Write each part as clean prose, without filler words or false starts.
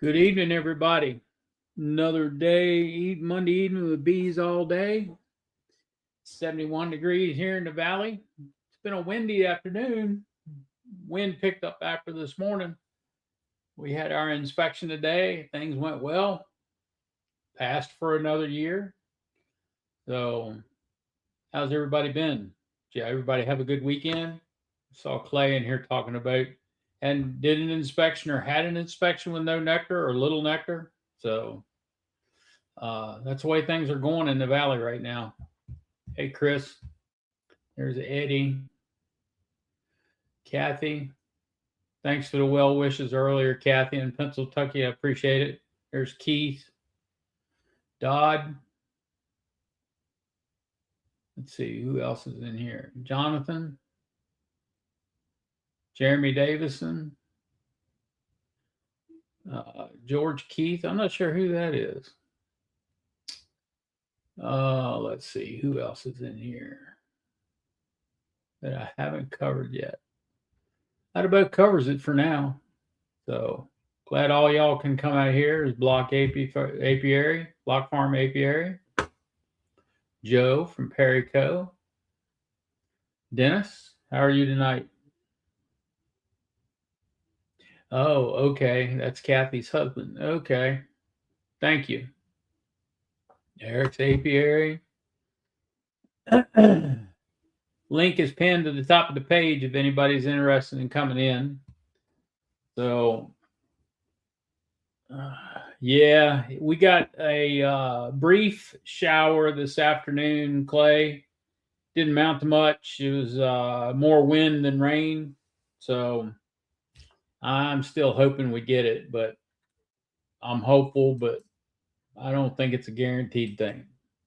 Good evening, everybody. Another day, Monday evening with bees all day. 71 degrees here in the valley. It's been a windy afternoon. Wind picked up after this morning. We had our inspection today. Things went well. Passed for another year. So, how's everybody been? Did everybody have a good weekend? Saw Clay in here talking about and did an inspection or had an inspection with no nectar or little nectar. So, that's the way things are going in the valley right now. Hey, Chris. There's Eddie. Kathy. Thanks for the well wishes earlier, Kathy in Pennsylvania. I appreciate it. There's Keith. Dodd. Let's see who else is in here. Jonathan. Jeremy Davison. George Keith. I'm not sure who that is. Let's see who else is in here that I haven't covered yet. That about covers it for now. So glad all y'all can come out here. Is Apiary, Block Farm Apiary. Joe from Perry Co. Dennis, how are you tonight? Oh, okay. That's Kathy's husband. Okay. Thank you. Eric's Apiary. Link is pinned to the top of the page if anybody's interested in coming in. So, yeah, we got a brief shower this afternoon, Clay. Didn't mount to much. It was more wind than rain. So, I'm still hoping we get it, but I'm hopeful, but I don't think it's a guaranteed thing.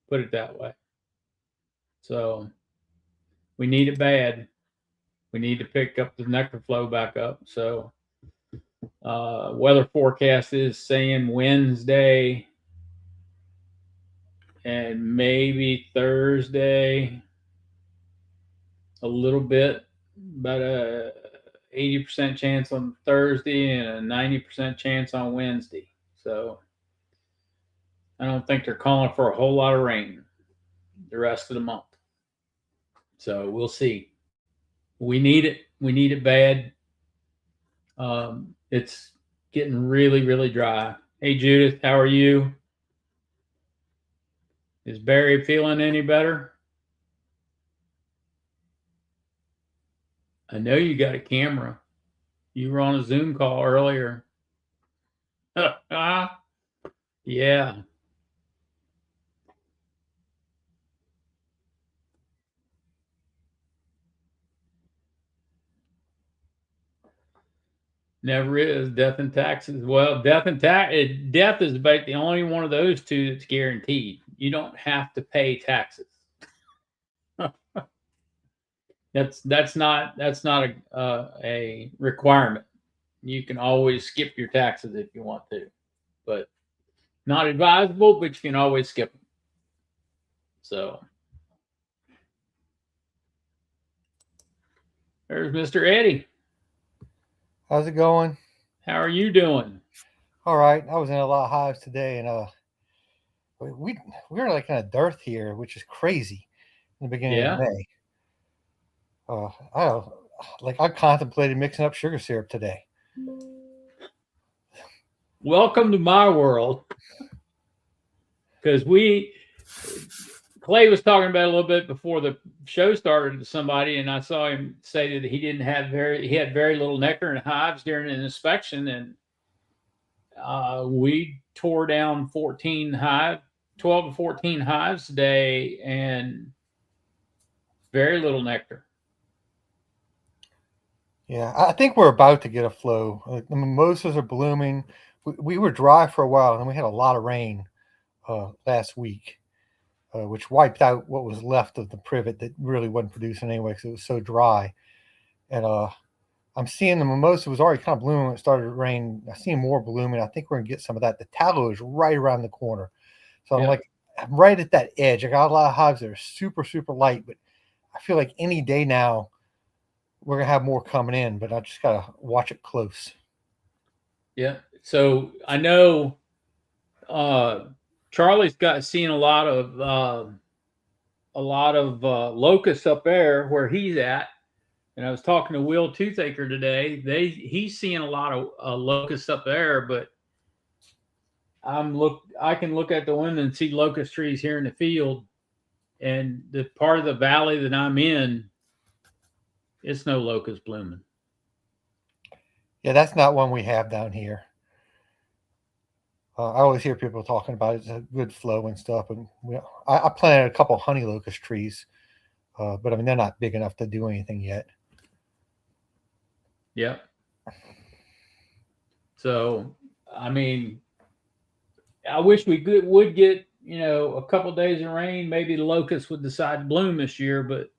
Put it that way. So we need it bad. We need to pick up the nectar flow back up. So weather forecast is saying Wednesday and maybe Thursday a little bit, about a 80% chance on Thursday and a 90% chance on Wednesday. So I don't think they're calling for a whole lot of rain the rest of the month. So we'll see. We need it. We need it bad. It's getting really, really dry. Hey, Judith, how are you? Is Barry feeling any better? I know you got a camera. You were on a Zoom call earlier. Yeah. Never is. Death and taxes. Well, death is about the only one of those two that's guaranteed. You don't have to pay taxes. That's not a requirement. You can always skip your taxes if you want to, but not advisable. But you can always skip them. So there's Mr. Eddie. How's it going? How are you doing? All right. I was in a lot of hives today, and we were like in a dearth here, which is crazy. In the beginning of Yeah. May, I I contemplated mixing up sugar syrup today. Welcome to my world. Because Clay was talking about it a little bit before the show started to somebody, and I saw him say that he had very little nectar in hives during an inspection, and we tore down 12 to 14 hives today, and very little nectar. Yeah, I think we're about to get a flow. Like, the mimosas are blooming. We were dry for a while, and we had a lot of rain last week, which wiped out what was left of the privet that really wasn't producing anyway because it was so dry. And I'm seeing the mimosa was already kind of blooming when it started to rain. I see more blooming. I think we're gonna get some of that. The tallow is right around the corner, so Yeah. I'm right at that edge. I got a lot of hives that are super super light, but I feel like any day now we're gonna have more coming in. But I just gotta watch it close. Yeah. So I know uh, Charlie's got seen a lot of locusts up there where he's at. And I was talking to Will Toothaker today. He's seeing a lot of locusts up there, but I can look at the window and see locust trees here in the field, and the part of the valley that I'm in, it's no locust blooming. Yeah, that's not one we have down here. I always hear people talking about it. It's a good flow and stuff. And I planted a couple honey locust trees, but I mean they're not big enough to do anything yet. Yep. So, I mean, I wish would get a couple days of rain. Maybe the locusts would decide to bloom this year, but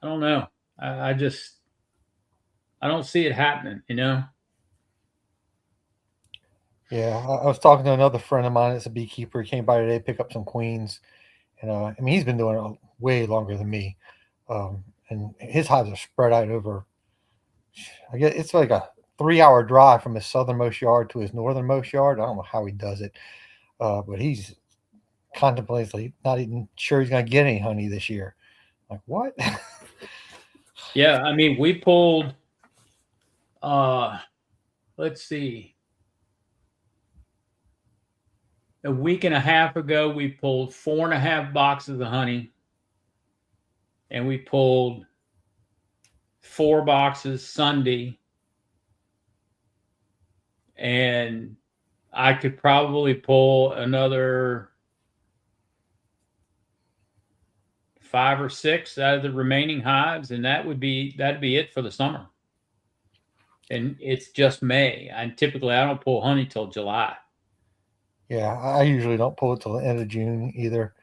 I don't know. I just I don't see it happening. Yeah, I was talking to another friend of mine that's a beekeeper. He came by today to pick up some queens, and I mean he's been doing it way longer than me, and his hives are spread out over. I guess it's like a 3 hour drive from his southernmost yard to his northernmost yard. I don't know how he does it, but he's contemplates like not even sure he's going to get any honey this year. Like what? Yeah, I mean, we pulled. Let's see. A week and a half ago, we pulled 4.5 boxes of honey, and we pulled 4 boxes Sunday, and I could probably pull another 5 or 6 out of the remaining hives, and that'd be it for the summer. And it's just May. And typically I don't pull honey till July. Yeah, I usually don't pull it till the end of June either.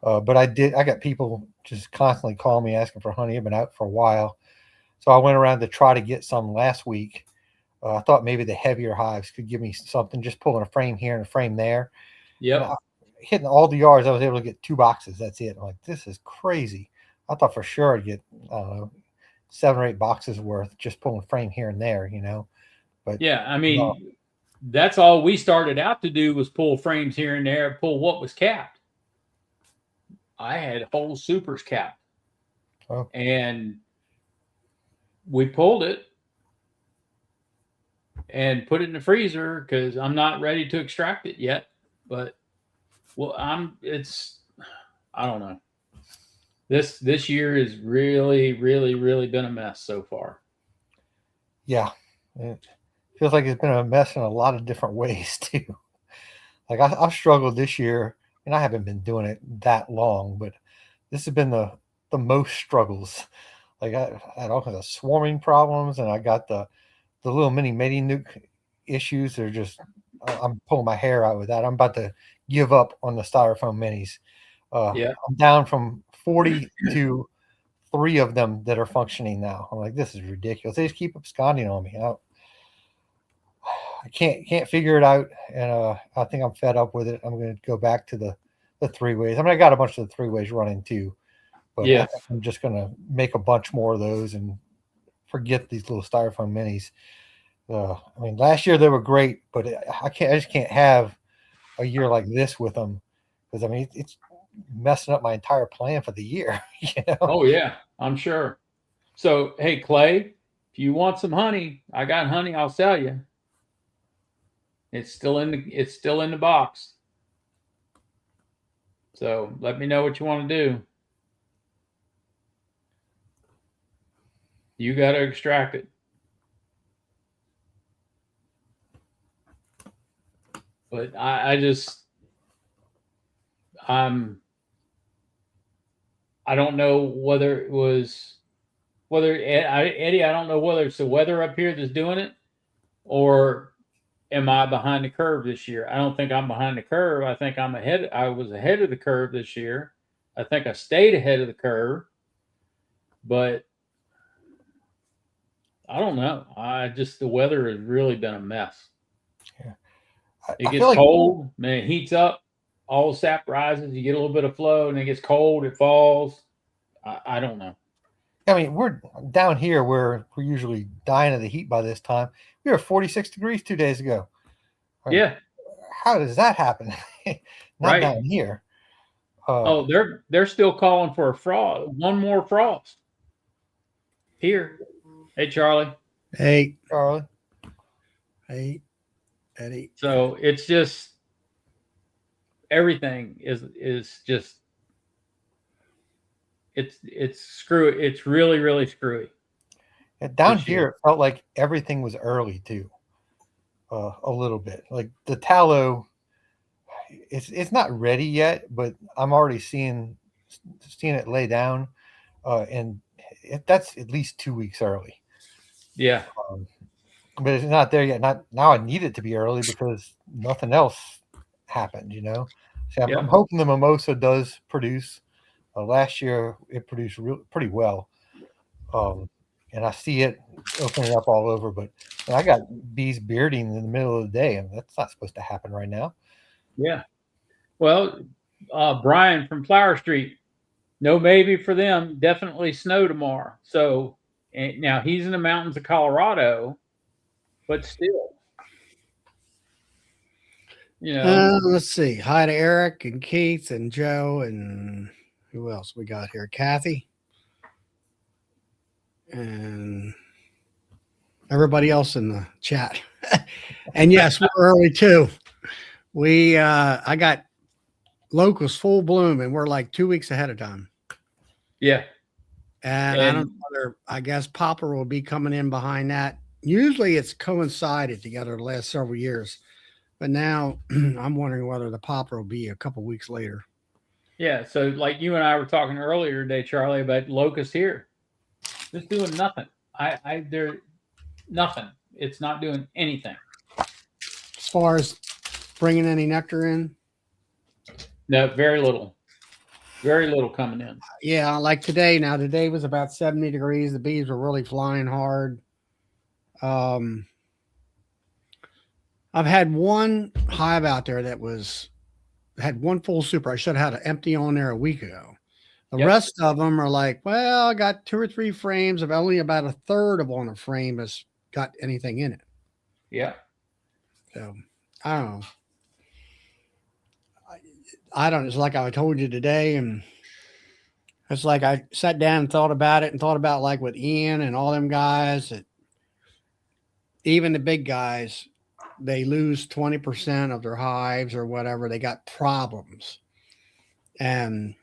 But I did. I got people just constantly calling me asking for honey. I've been out for a while, so I went around to try to get some last week. I thought maybe the heavier hives could give me something, just pulling a frame here and a frame there. And Yep. hitting all the yards, I was able to get 2 boxes. That's it. I'm like, this is crazy. I thought for sure I'd get, I don't know, 7 or 8 boxes worth just pulling frame here and there. But Yeah. I no, mean, that's all we started out to do was pull frames here and there, pull what was capped. I had whole supers capped, oh, and we pulled it and put it in the freezer because I'm not ready to extract it yet. But well, I don't know. This year is really, really, really been a mess so far. yeah. It feels like it's been a mess in a lot of different ways, too. Like I've struggled this year, and I haven't been doing it that long, but this has been the most struggles. Like I had all kinds of swarming problems, and I got the little mini mating nuke issues. They're just I'm pulling my hair out with that. I'm about to give up on the styrofoam minis. Yeah. I'm down from 40 to 3 of them that are functioning now. I'm like, this is ridiculous. They just keep absconding on me. I can't figure it out, and I think I'm fed up with it. I'm going to go back to the 3 ways. I mean, I got a bunch of the 3 ways running too, but I Yeah. think I'm just going to make a bunch more of those and forget these little styrofoam minis. I mean, last year they were great, but I just can't have a year like this with them because I mean it's messing up my entire plan for the year. You know? Oh yeah, I'm sure. So hey Clay, if you want some honey, I got honey. I'll sell you. It's still in the box. So let me know what you want to do. You got to extract it. But I just I'm I don't know whether it was whether Eddie. I don't know whether it's the weather up here that's doing it or am I behind the curve this year? I don't think I'm behind the curve. I think I'm ahead. I was ahead of the curve this year. I think I stayed ahead of the curve, but I don't know. The weather has really been a mess. Yeah. It I gets feel like cold, man, it heats up, all the sap rises, you get a little bit of flow, and it gets cold, it falls. I don't know. I mean we're down here where we're usually dying of the heat by this time. We were 46 degrees 2 days ago. Right. Yeah. How does that happen? Not Right. down here. Uh, Oh, they're still calling for a frost. One more frost here. Hey, Charlie. Hey, Charlie. hey, Eddie. So it's just everything is just it's screwy. It's really really screwy Down this year. here, it felt like everything was early too. A little bit. Like the tallow, it's not ready yet, but I'm already seeing it lay down, and that's at least 2 weeks early. Yeah. Um, but it's not there yet. Not now. I need it to be early because nothing else happened. So I'm Yep. hoping the mimosa does produce. Last year it produced pretty well, um, and I see it opening up all over. But I got bees bearding in the middle of the day, and that's not supposed to happen right now. Yeah. Well, Brian from Flower Street. No maybe for them. Definitely snow tomorrow. So and now he's in the mountains of Colorado, but still, you know, Let's see. Hi to Eric and Keith and Joe and who else we got here? Kathy and everybody else in the chat. And yes, we're early too. I got locusts full bloom and we're like 2 weeks ahead of time. yeah. And I don't And know whether I guess popper will be coming in behind that. Usually it's coincided together the last several years. But now I'm wondering whether the popper will be a couple weeks later. yeah, so like you and I were talking earlier today, Charlie, about locusts here. Just doing nothing. They're nothing. It's not doing anything. As far as bringing any nectar in, No, very little coming in. yeah, like today. Now today was about 70 degrees. The bees were really flying hard. Um, I've had one hive out there that had one full super. I should have had an empty on there a week ago. The Yep. rest of them are like, well, I got 2 or 3 frames of only about a third of on a frame has got anything in it. Yeah. So I don't know. I don't. It's like I told you today, and it's like I sat down and thought about it, and thought about like with Ian and all them guys that even the big guys, they lose 20% of their hives or whatever. They got problems, and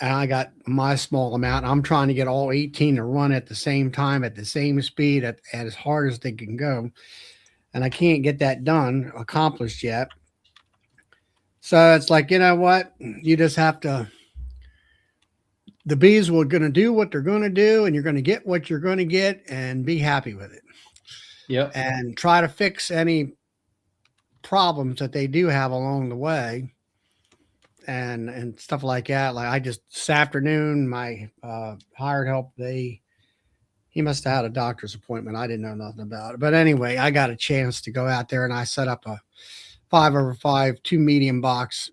I got my small amount. I'm trying to get all 18 to run at the same time, at the same speed, at as hard as they can go. And I can't get that accomplished yet. So it's like, you know what? You just have to, the bees were going to do what they're going to do, and you're going to get what you're going to get and be happy with it. Yep. And try to fix any problems that they do have along the way. And stuff like that. Like I just this afternoon, my hired help, he must have had a doctor's appointment. I didn't know nothing about it. But anyway, I got a chance to go out there and I set up a 5x5 2 medium box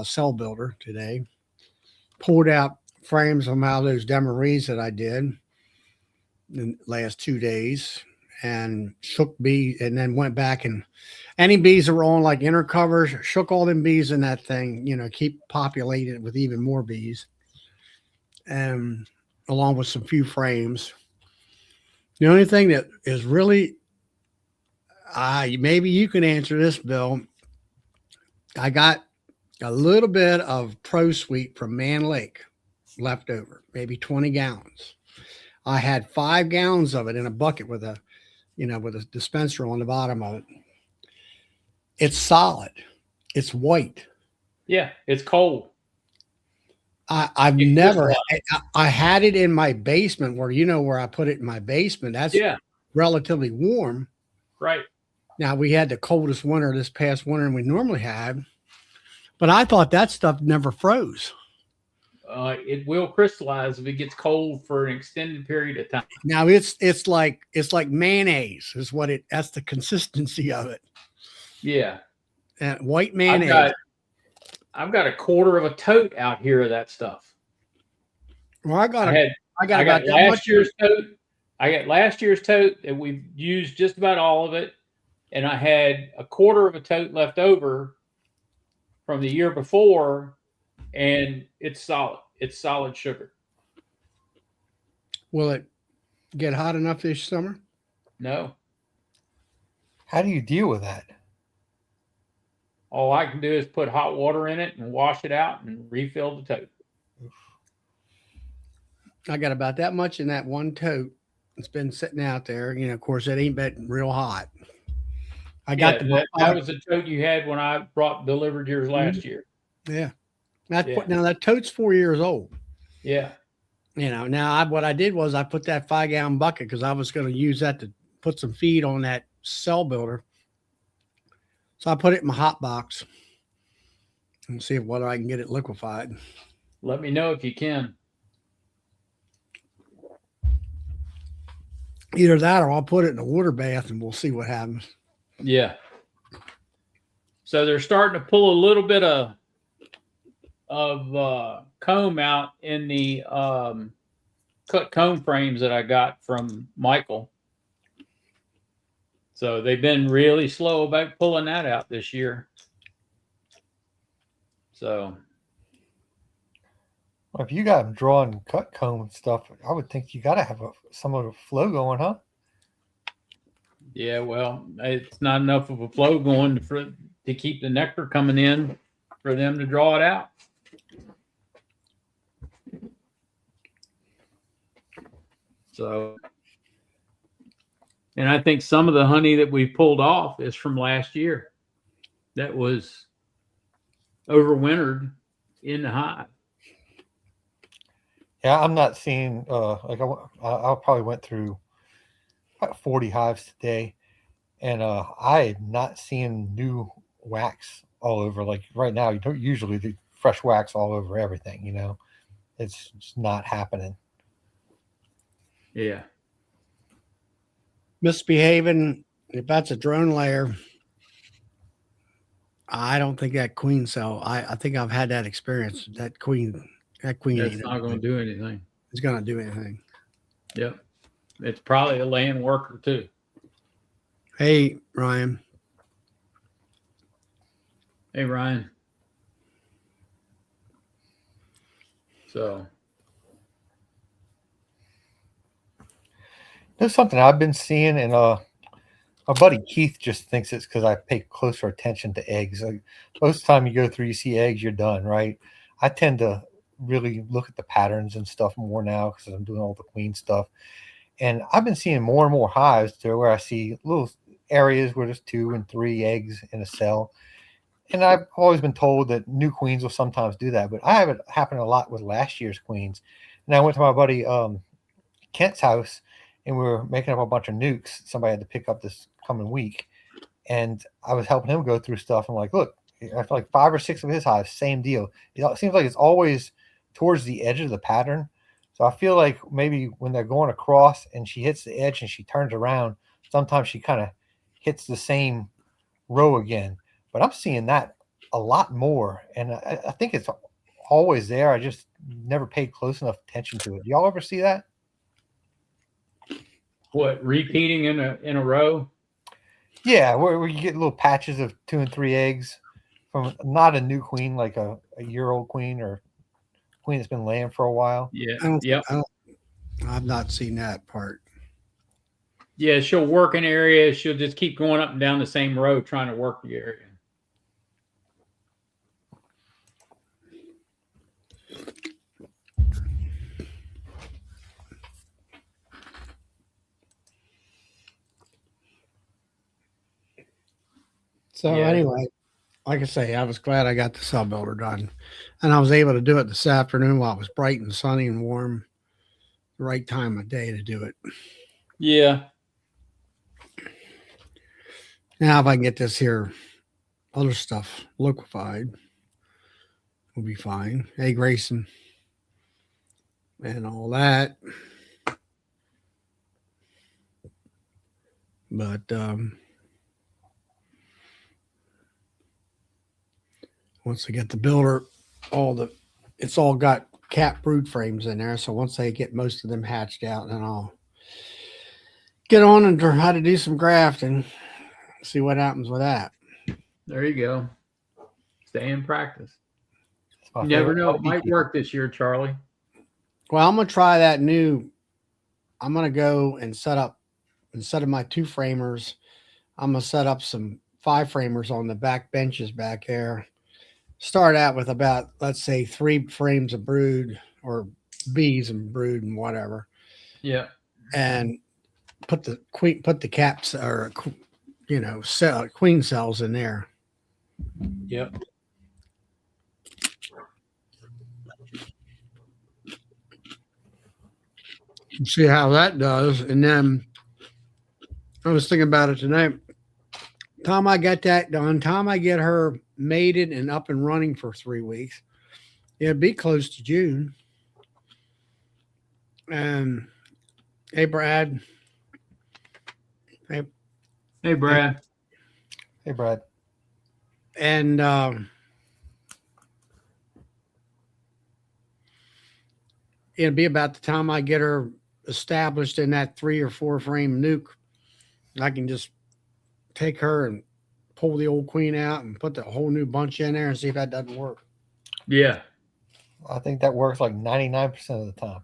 cell builder today. Pulled out frames from out of those Demarys that I did in the last 2 days and shook bees, and then went back and any bees that were on like inner covers, shook all them bees in that thing, keep populating it with even more bees. And along with some few frames. The only thing that is really, maybe you can answer this, Bill. I got a little bit of Pro Sweet from Man Lake left over, maybe 20 gallons. I had 5 gallons of it in a bucket with a dispenser on the bottom of it. It's solid. It's white. Yeah, it's cold. I had it in my basement where I put it in my basement. That's relatively warm. Right. Now we had the coldest winter this past winter than we normally had, but I thought that stuff never froze. It will crystallize if it gets cold for an extended period of time. Now it's like mayonnaise is what that's the consistency of it. Yeah. And white mayonnaise. I've got a quarter of a tote out here of that stuff. Well, I got last year's tote. I got last year's tote that we've used just about all of it. and I had a quarter of a tote left over from the year before, and it's solid. It's solid sugar. Will it get hot enough this summer? No, How do you deal with that? all I can do is put hot water in it and wash it out and refill the tote. I got about that much in that one tote. It's been sitting out there. You know, of course, it ain't been real hot. I got That was the tote you had when I delivered yours last year. Yeah. Yeah. Now that tote's 4 years old. Yeah. You know, now what I did was I put that 5-gallon bucket because I was going to use that to put some feed on that cell builder. So I put it in my hot box and see whether I can get it liquefied. Let me know if you can. Either that or I'll put it in a water bath and we'll see what happens. Yeah. So they're starting to pull a little bit of comb out in the cut comb frames that I got from Michael. So they've been really slow about pulling that out this year. So Well, if you got them drawing cut comb and stuff, I would think you got to have some of the flow going, huh? yeah, well, it's not enough of a flow going to keep the nectar coming in for them to draw it out. So, and I think some of the honey that we pulled off is from last year that was overwintered in the hive. Yeah, I'm not seeing like I probably went through about 40 hives today, and I am not seeing new wax all over. Like right now, you don't usually do fresh wax all over everything. You know, it's just not happening. Yeah. Misbehaving, if that's a drone layer, I don't think that queen cell. I think I've had that experience. That queen That's ain't not going to do anything. It's gonna do anything. Yep. It's probably a laying worker too. Hey, Ryan. Hey, Ryan. So There's something I've been seeing, and my buddy Keith just thinks it's because I pay closer attention to eggs. Like most of the time you go through, you see eggs, you're done, right? I tend to really look at the patterns and stuff more now because I'm doing all the queen stuff. And I've been seeing more and more hives to where I see little areas where there's 2 and 3 eggs in a cell. And I've always been told that new queens will sometimes do that, but I have it happen a lot with last year's queens. And I went to my buddy Kent's house, and we were making up a bunch of nukes. Somebody had to pick up this coming week, and I was helping him go through stuff. I'm like, look, I feel like 5 or 6 of his hives, same deal. It seems like it's always towards the edge of the pattern. So I feel like maybe when they're going across and she hits the edge and she turns around, sometimes she kind of hits the same row again. But I'm seeing that a lot more, and I think it's always there. I just never paid close enough attention to it. Do y'all ever see that? what, repeating in a row? Yeah, where you get little patches of 2 and 3 eggs from not a new queen, like a year-old queen or queen that's been laying for a while. Yeah. Yep. I've not seen that part. Yeah, she'll work an area. She'll just keep going up and down the same row trying to work the area. So Yeah. anyway, like I say, I was glad I got the cell builder done, and I was able to do it this afternoon while it was bright and sunny and warm. The right time of day to do it. Yeah. Now, if I can get this here other stuff liquefied, we'll be fine. Egg racing and all that. But once I get the builder, it's all got cap brood frames in there. So once I get most of them hatched out, then I'll get on and try to do some grafting. See what happens with that. There you go. Stay in practice. It's my You never favorite know. part It of might beekeeping. work this year, Charlie. Well, I'm gonna try that new. I'm gonna go and set up instead of my 2 framers. I'm gonna set up some 5 framers on the back benches back there. Start out with about, let's say, 3 frames of brood or bees and brood and whatever, Yeah. and put the caps or queen cells in there. Yep. See how that does, and then I was thinking about it tonight. Time I get that done, time I get her mated and up and running for 3 weeks, it'd be close to June. And hey, Brad. Hey, Hey, Brad. Hey, Brad. and it'd be about the time I get her established in that 3 or 4 frame nuke. I can just take her and pull the old queen out and put the whole new bunch in there and see if that doesn't work. Yeah. I think that works like 99% of the time.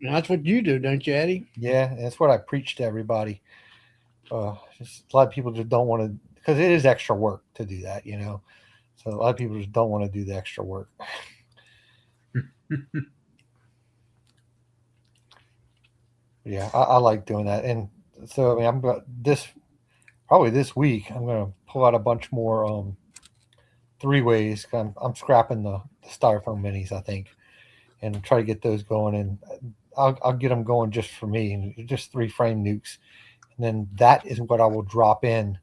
That's what you do, don't you, Eddie? Yeah, and that's what I preach to everybody. Just a lot of people just don't want to, because it is extra work to do that, you know. So a lot of people just don't want to do the extra work. Yeah, I like doing that, and so I mean, I'm about probably this week. I'm going to pull out a bunch more 3-ways. I'm scrapping the styrofoam minis, I think, and try to get those going. And I'll get them going just for me, and just 3-frame nukes, and then that is what I will drop in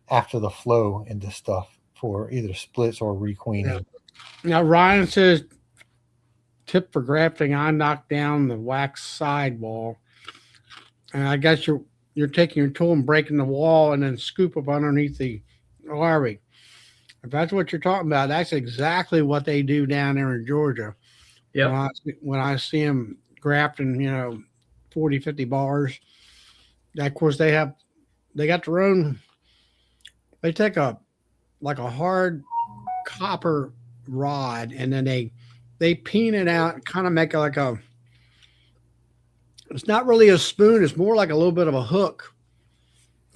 after the flow into stuff for either splits or requeening. Yeah. Now Ryan says, tip for grafting: I knock down the wax sidewall, and I guess you're taking your tool and breaking the wall and then scoop up underneath the larvae. If that's what you're talking about, that's exactly what they do down there in Georgia. Yep. When I see them grafting, 40, 50 bars. Of course, they got their own. They take a hard copper rod, and then they peen it out, kind of make it like a. It's not really a spoon. It's more like a little bit of a hook.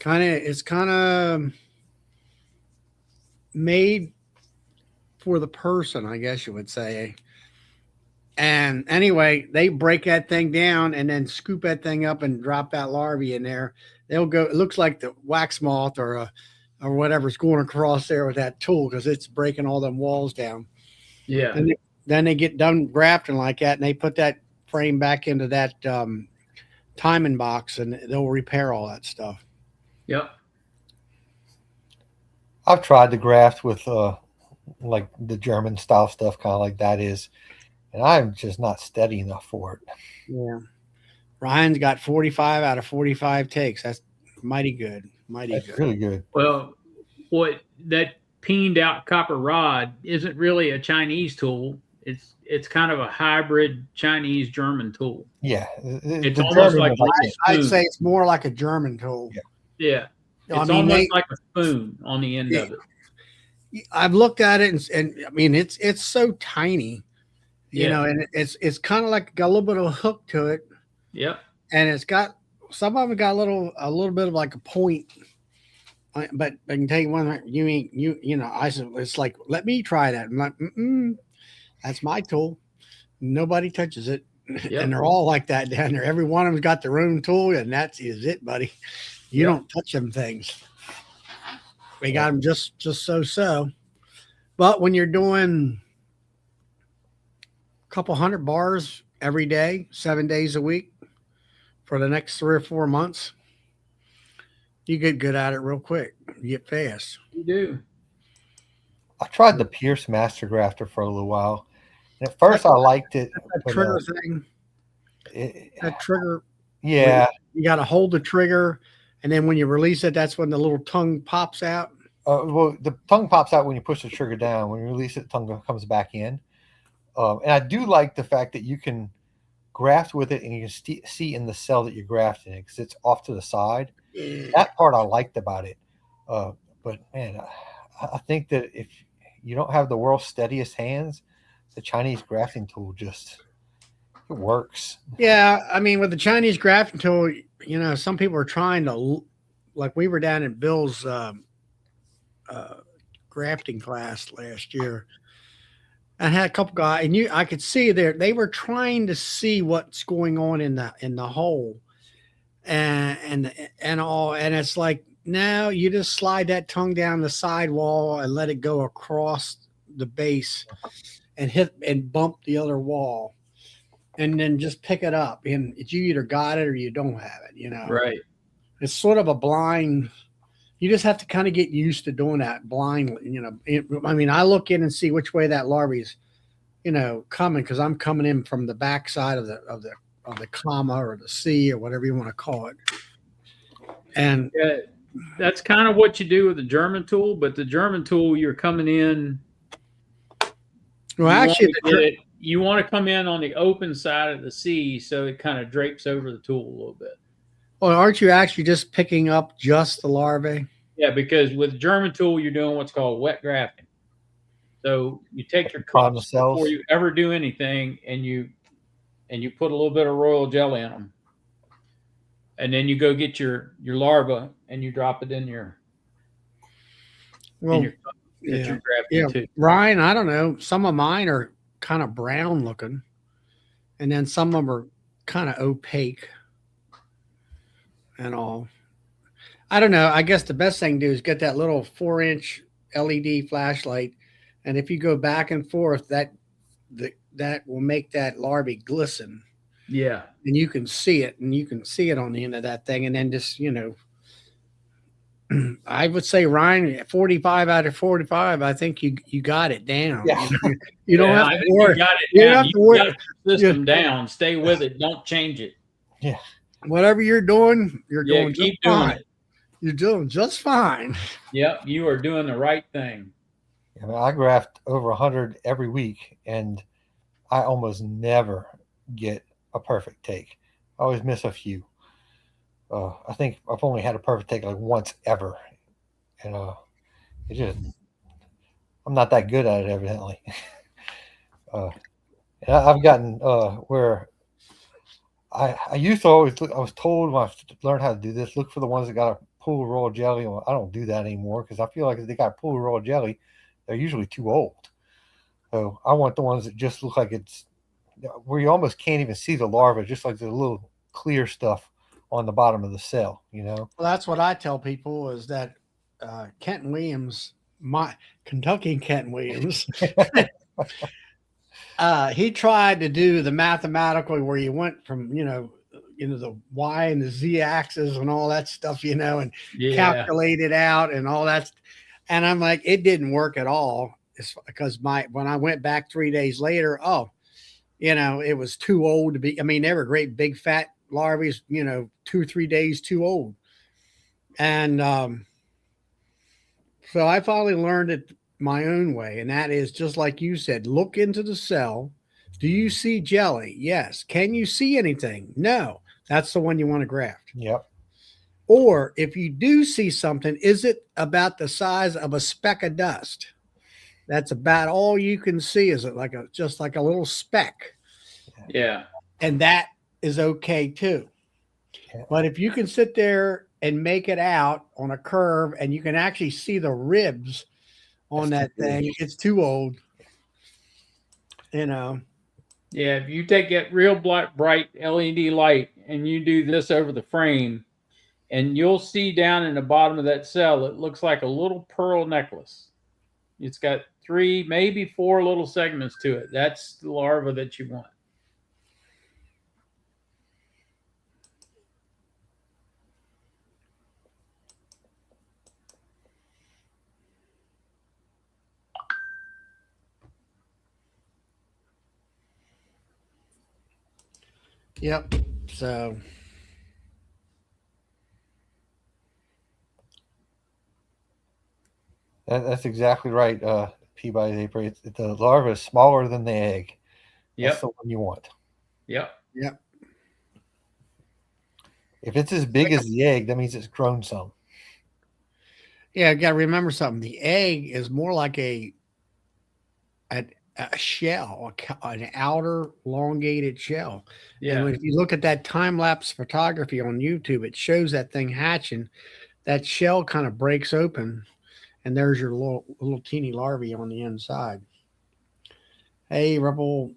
It's kind of made for the person, I guess you would say. And anyway, they break that thing down and then scoop that thing up and drop that larvae in there. They'll go. It looks like the wax moth or whatever's going across there with that tool, because it's breaking all them walls down. Yeah. And then they get done grafting like that, and they put that frame back into that timing box, and they'll repair all that stuff. Yep. I've tried to graft with like the German style stuff, kind of like that is, and I'm just not steady enough for it. Yeah. Ryan's got 45 out of 45 takes. That's mighty good. That's Good. really good. Well, what that peened out copper rod isn't really a Chinese tool. It's kind of a hybrid Chinese German tool. Yeah, It's the almost German like was like a this. I'd spoon. say it's more like a German tool. Yeah. I It's mean, almost like a spoon on the end of it. I've looked at it, and I mean, it's so tiny, Yeah. and it's kind of like got a little bit of a hook to it, Yep. and it's got some of them got a little bit of like a point. But I can tell you one, I said, it's like, let me try that. I'm like, that's my tool. Nobody touches it. Yep. And they're all like that down there. Every one of them's got their own tool, and that is it, buddy. You Yep. don't touch them things. We got them just so. But when you're doing a couple hundred bars every day, 7 days a week for the next 3 or 4 months, you get good at it real quick. You get fast. You do. I tried the Pierce Master Grafter for a little while, and at first I liked it. That but, trigger thing, that trigger, yeah. you got to hold the trigger, and then when you release it, that's when the little tongue pops out. Well, the tongue pops out when you push the trigger down. When you release it, the tongue comes back in. And I do like the fact that you can graft with it, and you can see in the cell that you're grafting it, because it's off to the side. That part I liked about it. But man, I think that if you don't have the world's steadiest hands, the Chinese grafting tool just it works. Yeah, I mean, with the Chinese grafting tool, some people are trying to, like we were down in Bill's uh, grafting class last year. I had a couple guys, and I could see there they were trying to see what's going on in the hole, and all, and it's like now you just slide that tongue down the sidewall and let it go across the base and hit and bump the other wall, and then just pick it up, and you either got it or you don't have it. Right. It's sort of a blind. You just have to kind of get used to doing that blindly. I mean, I look in and see which way that larvae's, coming, because I'm coming in from the backside of the comma or the C or whatever you want to call it. And Yeah, that's kind of what you do with the German tool, but the German tool, you're coming in. well, actually, You want to come in on the open side of the C, so it kind of drapes over the tool a little bit. well, aren't you actually just picking up just the larvae? Yeah, because with German tool, you're doing what's called wet grafting. So you take your On the cups cells. before you ever do anything, and you put a little bit of royal jelly in them, and then you go get your larva and you drop it in your Well, cup that yeah, you're grafting to. Ryan, I don't know. Some of mine are kind of brown looking, and then some of them are kind of opaque and all. I don't know. I guess the best thing to do is get that little 4-inch LED flashlight, and if you go back and forth, that will make that larvae glisten, Yeah. and you can see it, on the end of that thing, and then just I would say, Ryan, 45 out of 45. I think you got it down. Yeah. You don't Yeah, have I to think worry. you got it You don't down. have to You worry. got your system down. Stay with it. Don't change it. Yeah. Whatever you're doing, you're Yeah, doing keep just doing fine. it. You're doing just fine. Yep, you are doing the right thing. I mean, I graft over 100 every week, and I almost never get a perfect take. I always miss a few. I think I've only had a perfect take like once ever, and it just I'm not that good at it, evidently. And I've gotten where I used to always look, I was told when I learned how to do this, look for the ones that got a pool of royal jelly. Well, I don't do that anymore because I feel like if they got pool of royal jelly, they're usually too old. So I want the ones that just look like it's where you almost can't even see the larva, just like the little clear stuff on the bottom of the cell. Well, that's what I tell people is that Kenton Williams, my Kentucky Kenton Williams, he tried to do the mathematical where you went from the y and the z axis and all that stuff, and calculate it out and all that, and I'm like, it didn't work at all. It's because when I went back 3 days later, it was too old to be. I mean, they were great big fat larvae, 2 or 3 days too old, and so I finally learned it my own way, and that is just like you said, look into the cell. Do you see jelly? Yes. Can you see anything? No. That's the one you want to graft. Yep. Or if you do see something, is it about the size of a speck of dust? That's about all you can see. Is it just like a little speck? Yeah. And that is okay too. Yeah. But if you can sit there and make it out on a curve and you can actually see the ribs on that thing, it's too old. Yeah, if you take that real bright LED light and you do this over the frame, and you'll see down in the bottom of that cell, it looks like a little pearl necklace. It's got 3, maybe 4 little segments to it. That's the larva that you want. Yep. So that's exactly right. Peabody's apiary. The larva is smaller than the egg. Yep. That's the one you want. Yep. Yep. If it's as big as the egg, that means it's grown some. Yeah, got to remember something. The egg is more like a, a shell, an outer elongated shell. And Yeah. if you look at that time lapse photography on YouTube, it shows that thing hatching. That shell kind of breaks open, and there's your little teeny larvae on the inside. Hey, Rebel.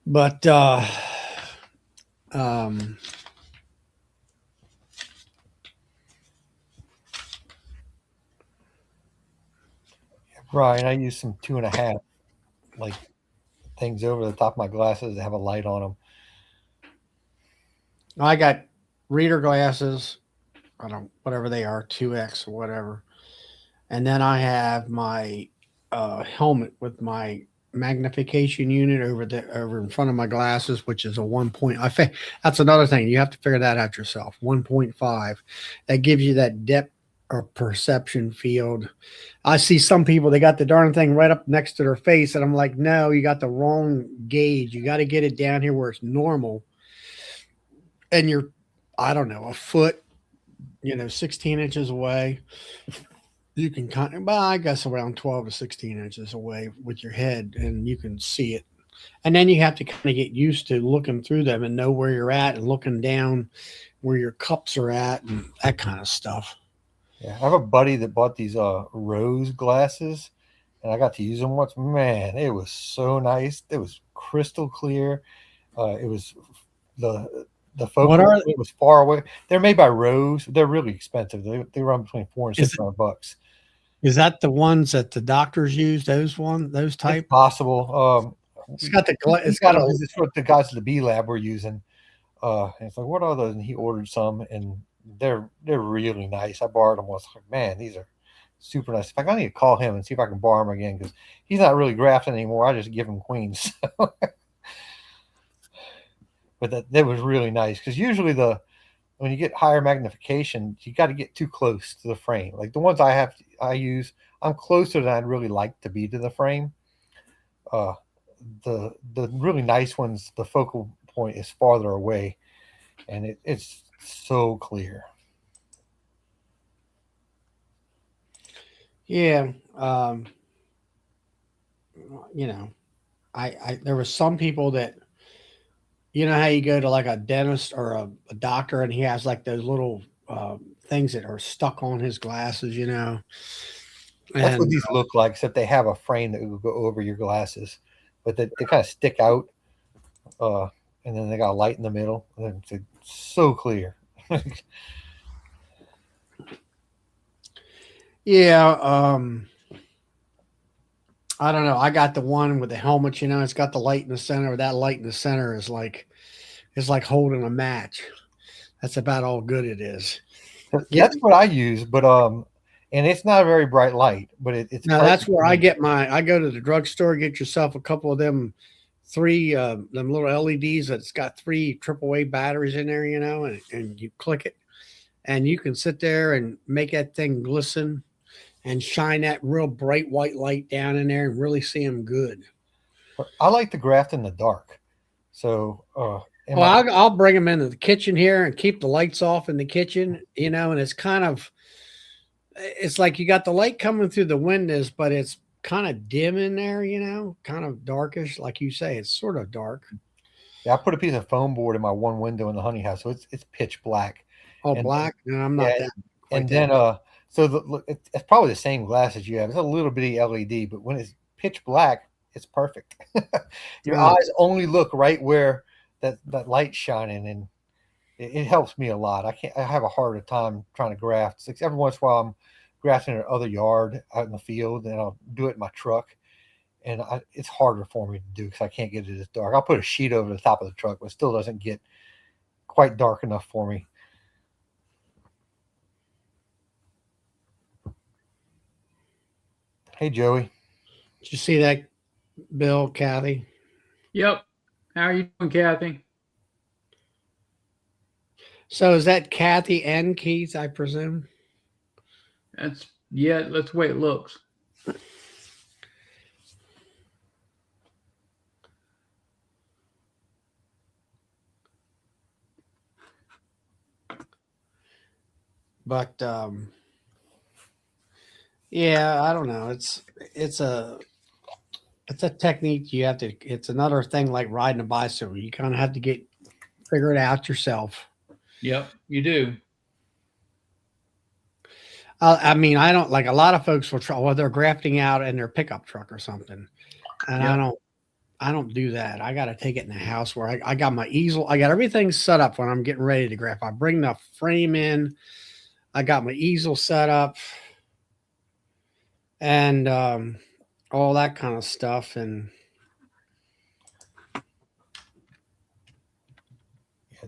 But um, Right. I use some 2.5 like things over the top of my glasses that have a light on them. I got reader glasses. I don't whatever they are, 2X or whatever. And then I have my helmet with my magnification unit over in front of my glasses, which is a 1 point. That's another thing you have to figure that out yourself. 1.5 that gives you that depth or perception field. I see some people they got the darn thing right up next to their face, and I'm like, no, you got the wrong gauge. You got to get it down here where it's normal, and you're, I don't know, a foot, 16 inches away. You can kind of, well, I guess around 12 to 16 inches away with your head, and you can see it. And then you have to kind of get used to looking through them and know where you're at and looking down where your cups are at and that kind of stuff. Yeah, I have a buddy that bought these rose glasses, and I got to use them once. Man, it was so nice. It was crystal clear. It was the What focal are point was far away. They're made by Rose. They're really expensive. They run between $400 and $600. is that the ones that the doctors use? Those It's type? possible. It's got the He it's got got them a because it's what the guys at the B Lab were using. And it's like, what are those? And he ordered some, and they're really nice. I borrowed them once. Like, man, these are super nice. In fact, I need to call him and see if I can borrow them again because he's not really grafting anymore. I just give him queens. But that was really nice because usually when you get higher magnification, you got to get too close to the frame. Like the ones I use, I'm closer than I'd really like to be to the frame. Uh, the really nice ones, the focal point is farther away, and it's so clear. yeah. You know, I there was some people that how you go to like a dentist or a doctor and he has like those little things that are stuck on his glasses, That's what and these look like, except they have a frame that will go over your glasses, but they kind of stick out, uh, and then they got a light in the middle, and it's so clear. yeah, I don't know. I got the one with the helmet, it's got the light in the center. That light in the center is like holding a match. That's about all good it is. Yeah, That's what I use, but and it's not a very bright light, but it's now that's perfect where for me. I go to the drugstore, get yourself a couple of them three them little LEDs that's got three AAA batteries in there, and you click it and you can sit there and make that thing glisten and shine that real bright white light down in there and really see them good. I like to graft in the dark, so in Well, my I'll bring them into the kitchen here and keep the lights off in the kitchen, and it's like you got the light coming through the windows, but it's kind of dim in there, kind of darkish. Like you say, it's sort of dark. yeah, I put a piece of foam board in my one window in the honey house, so it's pitch black, Oh, and black? No, I'm yeah, not that quite and that. then so it's probably the same glasses you have. It's a little bitty LED, but when it's pitch black, it's perfect. Your Oh, eyes only look right where that light's shining, and it helps me a lot. I have a harder time trying to graft. It's like every once in a while I'm grafting in another yard out in the field, and I'll do it in my truck, and it's harder for me to do because I can't get it as dark. I'll put a sheet over the top of the truck, but it still doesn't get quite dark enough for me. Hey, Joey. did you see that, Bill, Kathy? Yep. How are you doing, Kathy? So is that Kathy and Keith, I presume? That's the way it looks. But yeah, I don't know. It's a it's a technique you have to. It's another thing like riding a bicycle. You kind of have to figure it out yourself. Yep, you do. I mean, I don't like a lot of folks will try. Well, they're grafting out in their pickup truck or something, and Yep. I don't do that. I got to take it in the house where I got my easel. I got everything set up when I'm getting ready to graft. I bring the frame in. I got my easel set up and all that kind of stuff. And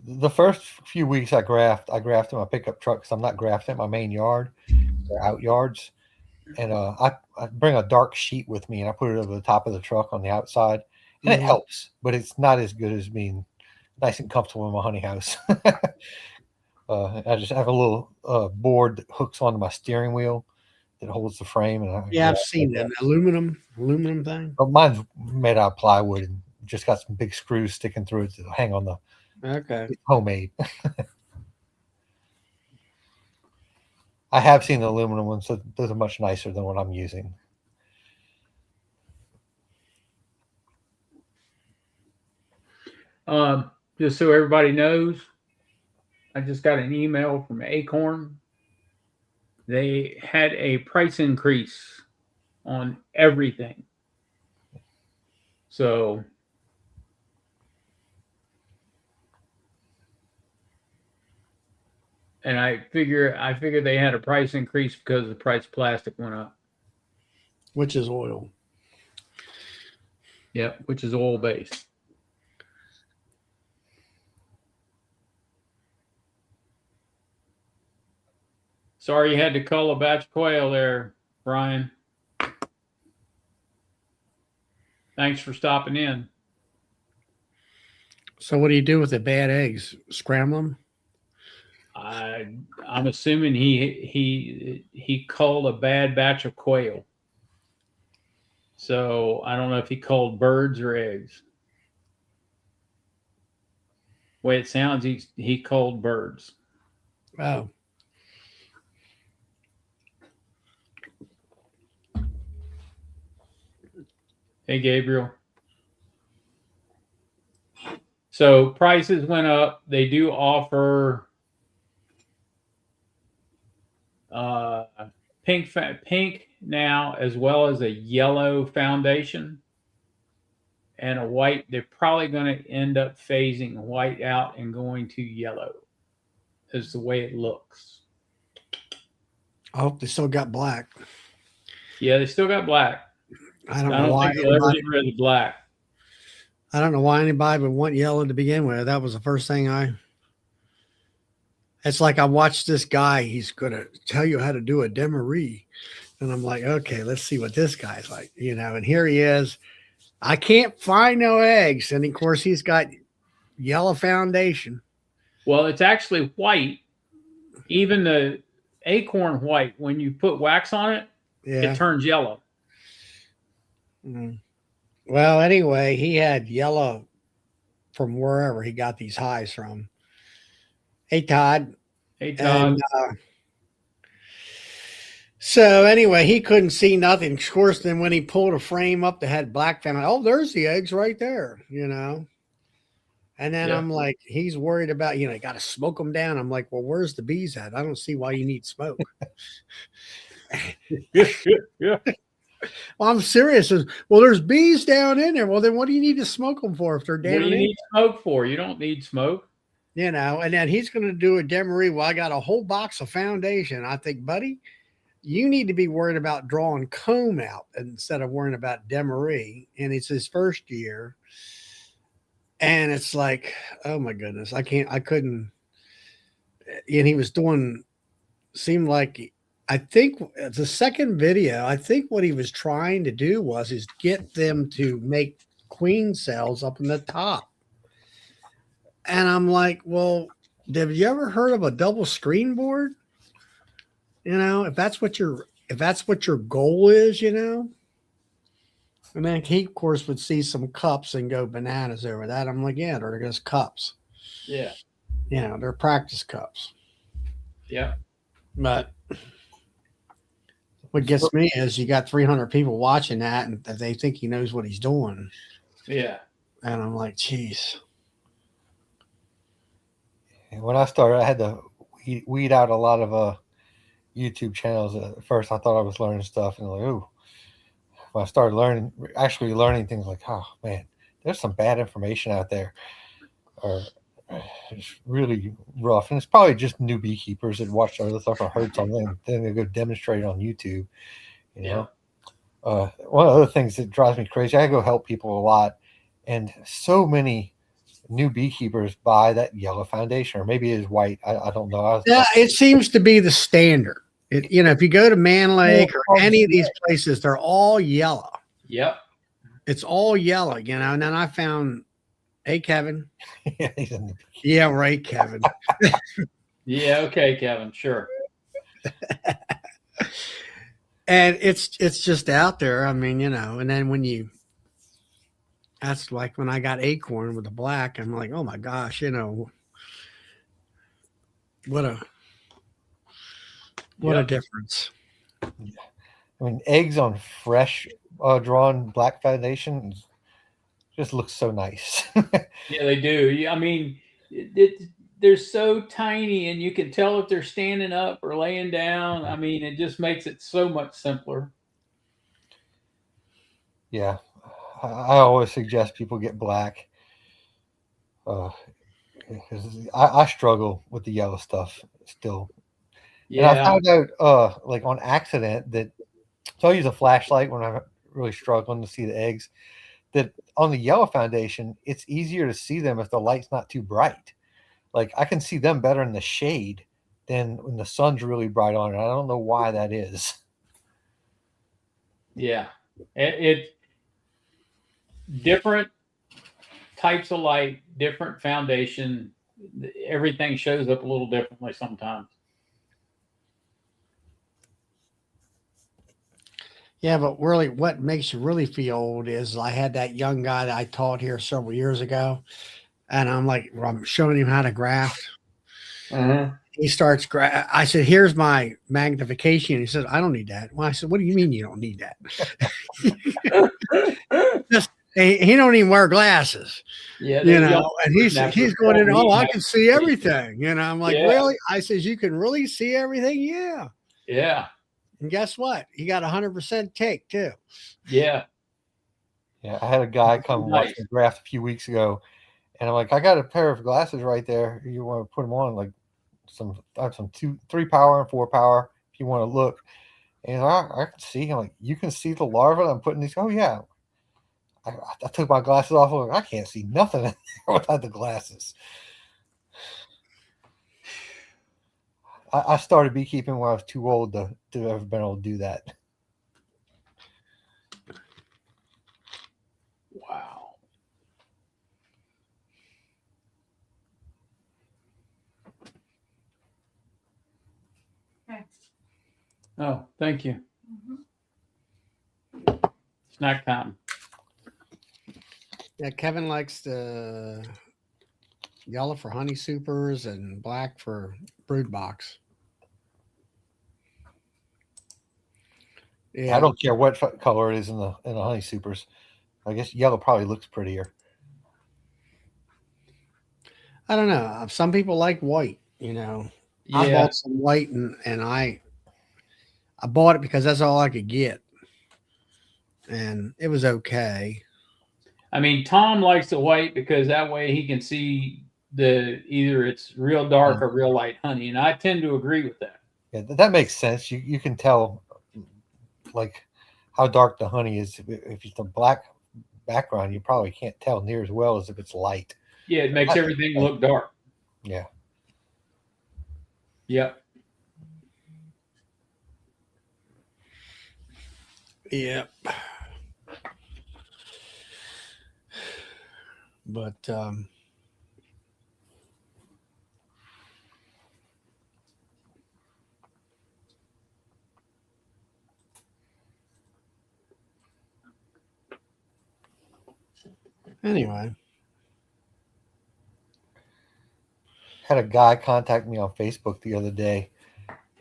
The first few weeks I graft in my pickup truck because I'm not grafting in my main yard. They're out yards. And I bring a dark sheet with me and I put it over the top of the truck on the outside. And it helps, but it's not as good as being nice and comfortable in my honey house. I just have a little board that hooks onto my steering wheel that holds the frame. And yeah, I've seen that aluminum thing. But mine's made out of plywood and just got some big screws sticking through it to hang on the Okay. homemade. I have seen the aluminum ones, so those are much nicer than what I'm using. Just so everybody knows, I just got an email from Acorn. They had a price increase on everything. So and I figure they had a price increase because the price of plastic went up. Which is oil. Yep, which is oil based. Sorry you had to cull a batch of quail there, Brian. Thanks for stopping in. So what do you do with the bad eggs? Scramble them? I'm assuming he culled a bad batch of quail. So I don't know if he culled birds or eggs. Way it sounds, he culled birds. Oh. Hey, Gabriel. So prices went up. They do offer pink now, as well as a yellow foundation and a white. They're probably going to end up phasing white out and going to yellow. Is the way it looks. I hope they still got black. Yeah, they still got black. I don't know why think they'll ever get rid of the black. I don't know why anybody would want yellow to begin with. That was the first thing it's like I watched this guy, he's gonna tell you how to do a demery. And I'm like, okay, let's see what this guy's like, and here he is. I can't find no eggs. And of course he's got yellow foundation. Well, it's actually white. Even the acorn white, when you put wax on it, it turns yellow. Mm. Well, anyway, he had yellow from wherever he got these highs from. Hey, Todd. Hey, Todd. And, so anyway, he couldn't see nothing. Of course, then when he pulled a frame up that had black found, oh, there's the eggs right there, And then I'm like, he's worried about, you got to smoke them down. I'm like, well, where's the bees at? I don't see why you need smoke. Yeah. Well, I'm serious. Well, there's bees down in there. Well, then what do you need to smoke them for if they're down? What do you need smoke for? You don't need smoke. And then he's going to do a demery. Well, I got a whole box of foundation. I think, buddy, you need to be worried about drawing comb out instead of worrying about demery. And it's his first year. And it's like, oh my goodness, I couldn't. And he was seemed like, I think the second video, I think what he was trying to do is get them to make queen cells up in the top. And I'm like, well, have you ever heard of a double screen board? If that's what your goal is, And then he, of course, would see some cups and go bananas over that. I'm like, yeah, they're just cups. Yeah. They're practice cups. Yeah. But what gets me is you got 300 people watching that, and they think he knows what he's doing. Yeah. And I'm like, geez. When I started, I had to weed out a lot of YouTube channels. At first, I thought I was learning stuff, and like, ooh, when I started actually learning things, like, oh man, there's some bad information out there, or it's really rough. And it's probably just new beekeepers that watch other stuff or heard something, then they go demonstrate it on YouTube. You know, one of the other things that drives me crazy, I go help people a lot, and so many new beekeepers buy that yellow foundation, or maybe it is white. I don't know. Yeah, it seems to be the standard. If you go to Man Lake or any of these places, they're all yellow. Yep. It's all yellow, And then I found, hey, Kevin. Yeah, yeah, right, Kevin. Yeah, okay, Kevin, sure. And it's just out there. I mean, and then that's like when I got Acorn with the black, I'm like, oh my gosh, what a difference. I mean, eggs on fresh drawn black foundation just looks so nice. Yeah, they do. I mean, they're so tiny, and you can tell if they're standing up or laying down. I mean, it just makes it so much simpler. Yeah, I always suggest people get black. Because I struggle with the yellow stuff still. And I Yeah. found out, like on accident, that so I use a flashlight when I'm really struggling to see the eggs. That on the yellow foundation, it's easier to see them if the light's not too bright. Like I can see them better in the shade than when the sun's really bright on it. I don't know why that is. Yeah. It different types of light, different foundation. Everything shows up a little differently sometimes. Yeah, but really, what makes you really feel old is I had that young guy that I taught here several years ago, and I'm showing him how to graft. He starts. I said, "Here's my magnification." He said, "I don't need that." Well, I said, "What do you mean you don't need that?" He don't even wear glasses. Yeah, and he's going in. Oh, I can see everything. I'm like, Yeah. really? I says, you can really see everything. Yeah. Yeah. And guess what? He got 100% take too. Yeah. Yeah, I had a guy come watch me graft a few weeks ago, and I'm like, I got a pair of glasses right there. You want to put them on? Like I have some 3 power and 4 power if you want to look. And I can see him. Like, you can see the larva I'm putting these. Oh yeah. I took my glasses off. Like, I can't see nothing without the glasses. I started beekeeping when I was too old to have been able to do that. Wow. Okay. Oh, thank you. Snack time. Yeah, Kevin likes the yellow for honey supers and black for brood box. Yeah. I don't care what color it is in the honey supers. I guess yellow probably looks prettier. I don't know. Some people like white. Yeah. I bought some white and I bought it because that's all I could get, and it was okay. I mean, Tom likes the white because that way he can see either it's real dark or real light honey, and I tend to agree with that. Yeah, that makes sense. You can tell like how dark the honey is. If it's a black background, you probably can't tell near as well as if it's light. Yeah, it makes everything look dark. Yeah. Yep. Yep. But anyway, Had a guy contact me on Facebook the other day.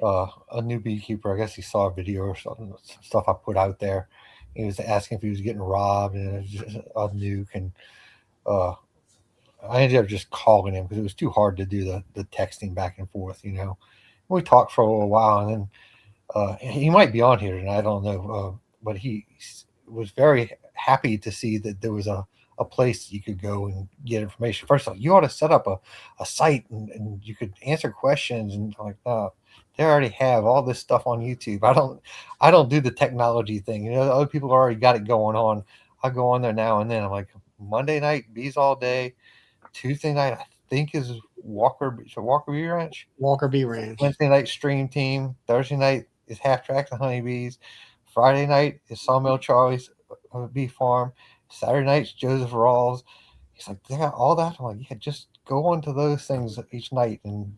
a new beekeeper. I guess he saw a video or something, some stuff I put out there. He was asking if he was getting robbed and it was just a nuke. And uh, I ended up just calling him because it was too hard to do the texting back and forth. We talked for a little while, and then he might be on here tonight. I don't know, but he was very happy to see that there was a place you could go and get information. First of all, you ought to set up a site and you could answer questions. And I'm like, no, they already have all this stuff on YouTube. I don't do the technology thing. Other people already got it going on. I go on there now and then. I'm like, Monday night, bees all day. Tuesday night, I think is Walker Bee Ranch. Walker Bee Ranch. Wednesday night, Stream Team. Thursday night is Half Tracks and Honeybees. Friday night is Sawmill Charlie's Bee Farm. Saturday night's Joseph Rawls. He's like, they got all that. I'm like, yeah, just go on to those things each night and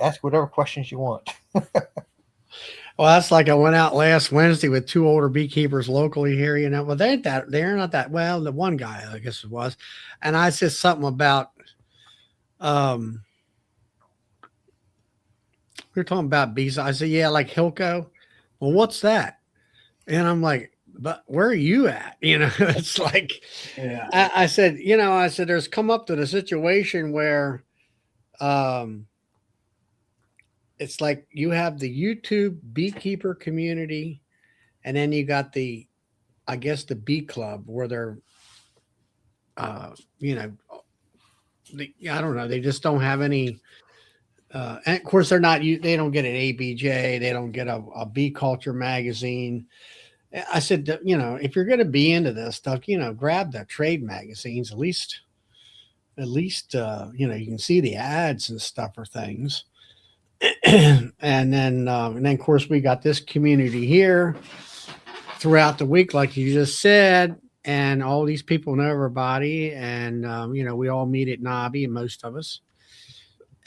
ask whatever questions you want. Well, that's like I went out last Wednesday with 2 older beekeepers locally here, well, they're not that well, the one guy, I guess it was. And I said something about we were talking about bees. I said, yeah, like Hilco. Well, what's that? And I'm like, but where are you at? It's like, Yeah. I said, there's come up to the situation where it's like you have the YouTube beekeeper community, and then you got I guess the bee club where they're, I don't know, they just don't have any. And of course, they don't get an ABJ, they don't get a bee culture magazine. I said, if you're going to be into this stuff, grab the trade magazines, at least, you can see the ads and stuff for things. and then of course we got this community here throughout the week, like you just said, and all these people know everybody, and we all meet at Nobby, most of us,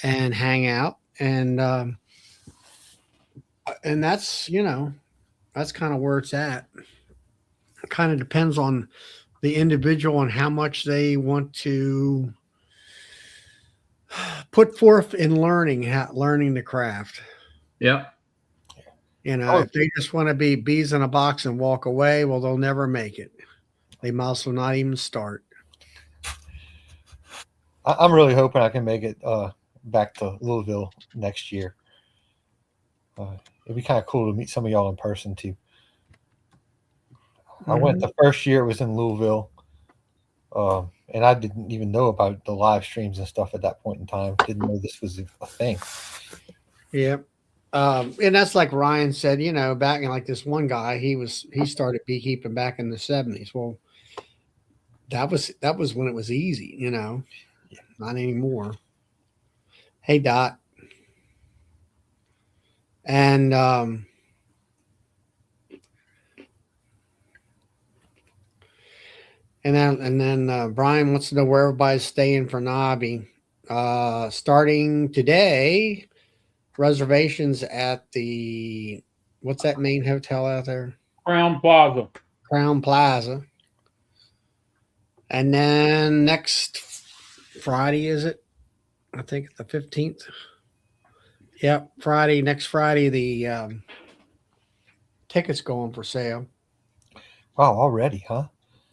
and hang out, and that's that's kind of where it's at. It kind of depends on the individual and how much they want to put forth in learning the craft. Yep. If they just want to be bees in a box and walk away, well, they'll never make it. They might as well not even start. I'm really hoping I can make it back to Louisville next year. It'd be kind of cool to meet some of y'all in person too. I went the first year, it was in Louisville. And I didn't even know about the live streams and stuff at that point in time. Didn't know this was a thing. Yep. And that's like Ryan said, back in like this one guy, he started beekeeping back in the 70s. Well, that was when it was easy, not anymore. Hey, Dot. And then Brian wants to know where everybody's staying for Nobby. Starting today, reservations at what's that main hotel out there? Crown Plaza. Crown Plaza. And then next Friday, is it? I think the 15th. Yep, next Friday, the tickets going for sale. Wow, already, huh?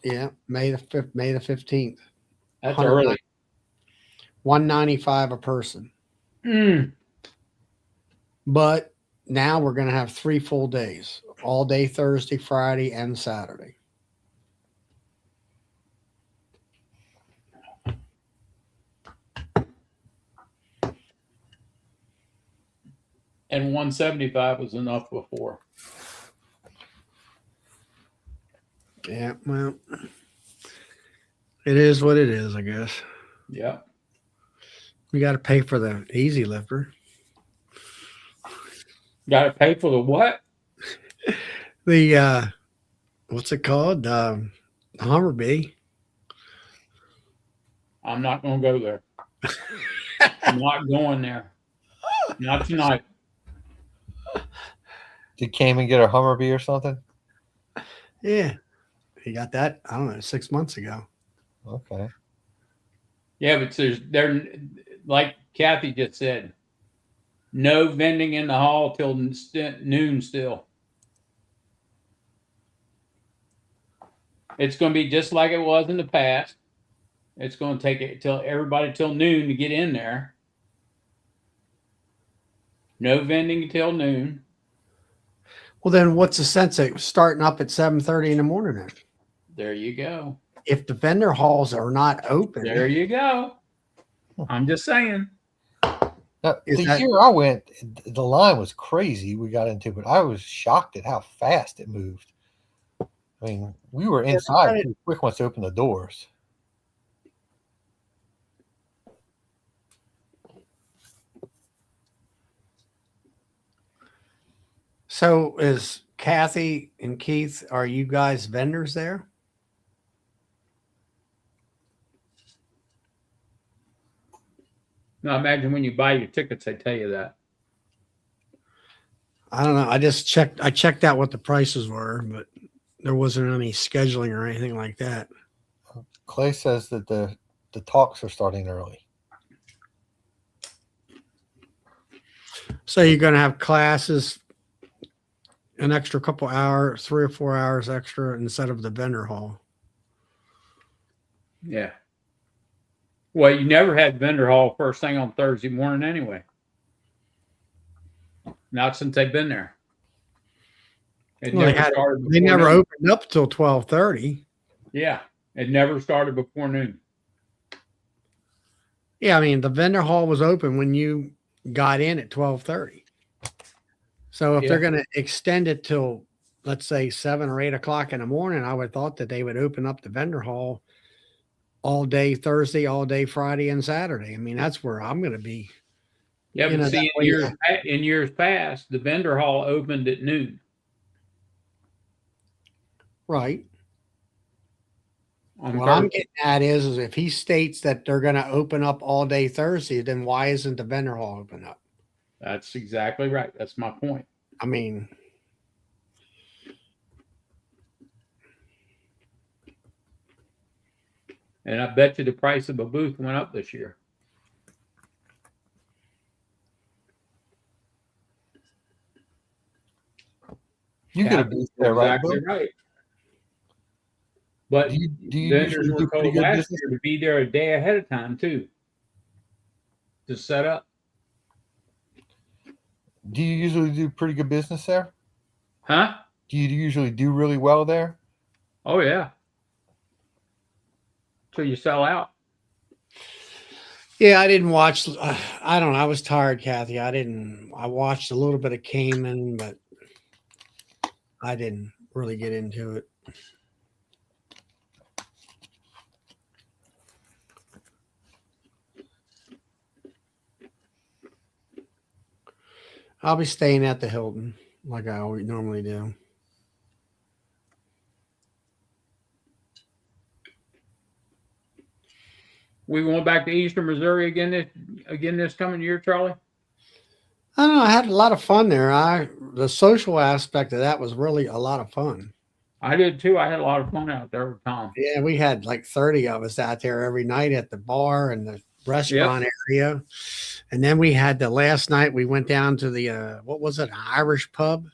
Yeah, May the 15th. That's early. $195 a person. But now we're going to have 3 full days, all day Thursday, Friday, and Saturday. And 175 was enough before. Yeah, well, it is what it is, I guess. Yeah. We got to pay for the easy lifter. Got to pay for the what? The what's it called? The Hummer-Bee. I'm not going to go there. I'm not going there. Not tonight. Did Cayman get a Hummer-Bee or something? Yeah. He got that, I don't know, 6 months ago. Okay. Yeah, but they're like Kathy just said, No vending in the hall till noon still. It's going to be just like it was in the past. It's going to take it till everybody till noon to get in there. No vending until noon. Well, then what's the sense of starting up at 7:30 in the morning then? There you go. If the vendor halls are not open, There you go. I'm just saying. Now, Is the that- year I went, the line was crazy. We got into, but I was shocked at how fast it moved. I mean, we were inside pretty quick once they opened the doors. So is Kathy and Keith, are you guys vendors there? Now imagine when you buy your tickets, they tell you that. I don't know. I checked out what the prices were, but there wasn't any scheduling or anything like that. Clay says that the talks are starting early. So you're going to have classes an extra couple hours, 3 or 4 hours extra instead of the vendor hall. Yeah. Well, you never had vendor hall first thing on Thursday morning anyway. Not since they've been there. It Well, never started they before never noon. opened up till 12:30. Yeah. It never started before noon. Yeah, I mean the vendor hall was open when you got in at 12:30. So if they're going to extend it till, let's say, 7 or 8 o'clock in the morning, I would have thought that they would open up the vendor hall all day Thursday, all day Friday, and Saturday. I mean, that's where I'm going to be. Yeah, You but know, see, in years past, the vendor hall opened at noon. Right. On What I'm Thursday. getting at is if he states that they're going to open up all day Thursday, then why isn't the vendor hall open up? That's exactly right. That's my point. I mean, And I bet you the price of a booth went up this year. You get a Kathy's booth there, right? exactly Bill? right. But Do you vendors usually were do pretty told good last business? year to be there a day ahead of time too, to set up. Do you usually do pretty good business there? Huh? Do you usually do really well there? Oh yeah. Till you sell out. yeah, I didn't watch. I don't know. I was tired, Kathy. I watched a little bit of Cayman, but I didn't really get into it. I'll be staying at the Hilton like I always normally do. We going back to Eastern Missouri again this coming year, Charlie? I don't know. I had a lot of fun there. The social aspect of that was really a lot of fun. I did too. I had a lot of fun out there with Tom. Yeah, we had like 30 of us out there every night at the bar and the restaurant area. And then we had the last night we went down to the what was it, an Irish pub?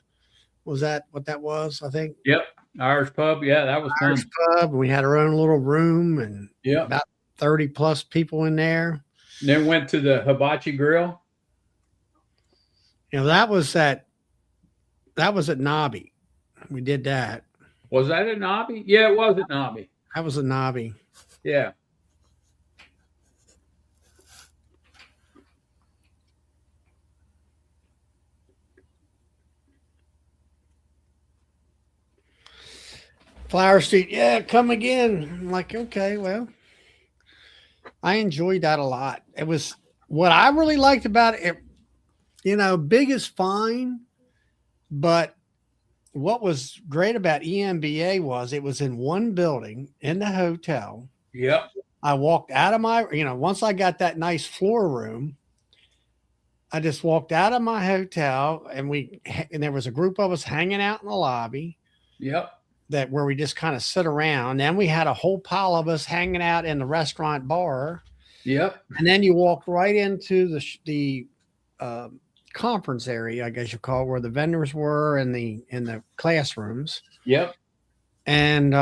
Was that what that was? I think. Yep. Irish pub. Yeah, that was Irish fun. pub. We had our own little room and Yep. about 30 plus people in there. Then went to the Hibachi Grill. You know, that was at Nobby. We did that. Was that at Nobby? Yeah, it was at Nobby. That was a Nobby. Yeah. Flower Street, yeah, come again. I'm like, okay, well, I enjoyed that a lot. It was what I really liked about it. You know, big is fine, but what was great about EMBA was it was in one building in the hotel. Yep. I walked out of my, once I got that nice floor room, I just walked out of my hotel and there was a group of us hanging out in the lobby. Yep. Where we just kind of sit around. Then we had a whole pile of us hanging out in the restaurant bar. Yep. And then you walked right into the conference area, I guess you call it, where the vendors were in the classrooms. Yep. And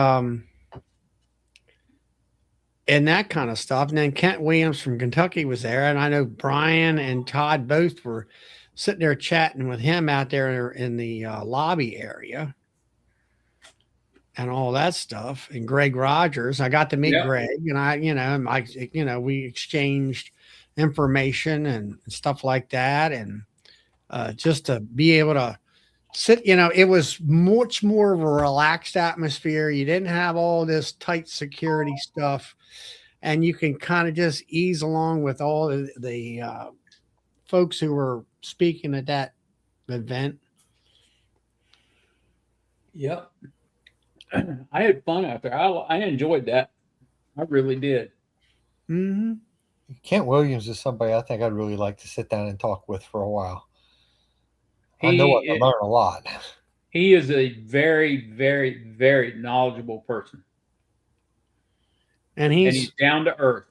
that kind of stuff. And then Kent Williams from Kentucky was there, and I know Brian and Todd both were sitting there chatting with him out there in the lobby area and all that stuff. And Greg Rogers, I got to meet Yep. Greg, and we exchanged information and stuff like that, and just to be able to sit, it was much more of a relaxed atmosphere. You didn't have all this tight security stuff, and you can kind of just ease along with all the folks who were speaking at that event. Yep. I had fun out there. I enjoyed that. I really did. Mm-hmm. Kent Williams is somebody I think I'd really like to sit down and talk with for a while. I know I can learn a lot. He is a very, very, very knowledgeable person. And he's down to earth.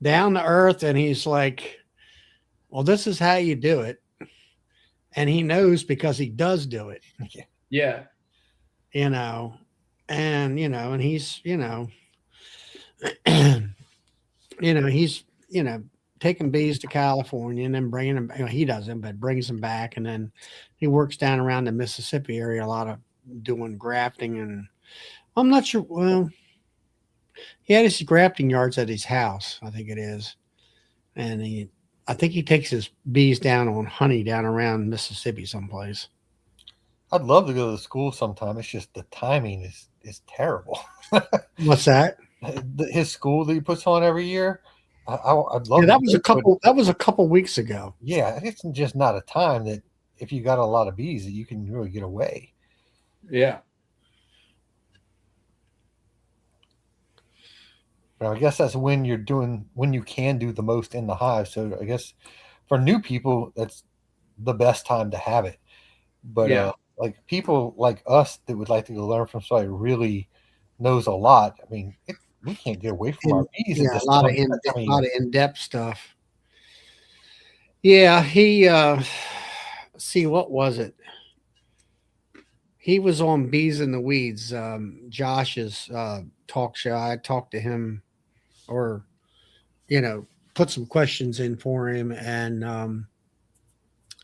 And he's like, well, this is how you do it. And he knows because he does do it. Yeah. And he's, he's, taking bees to California and then bringing them, he doesn't, but brings them back. And then he works down around the Mississippi area, a lot of doing grafting. And I'm not sure. Well, he had his grafting yards at his house, I think it is. And I think he takes his bees down on honey down around Mississippi someplace. I'd love to go to school sometime. It's just the timing is terrible. What's that? His school that he puts on every year. I'd love. Yeah, that was a couple weeks ago. Yeah, it's just not a time that if you got a lot of bees that you can really get away. Yeah. But I guess that's when you can do the most in the hive. So I guess for new people, that's the best time to have it. But Yeah. like people like us that would like to go learn from somebody who really knows a lot. I mean, we can't get away from our bees. Yeah, a lot of in-depth stuff. Yeah, he see, what was it? He was on Bees in the Weeds, Josh's talk show. I talked to him, or put some questions in for him, and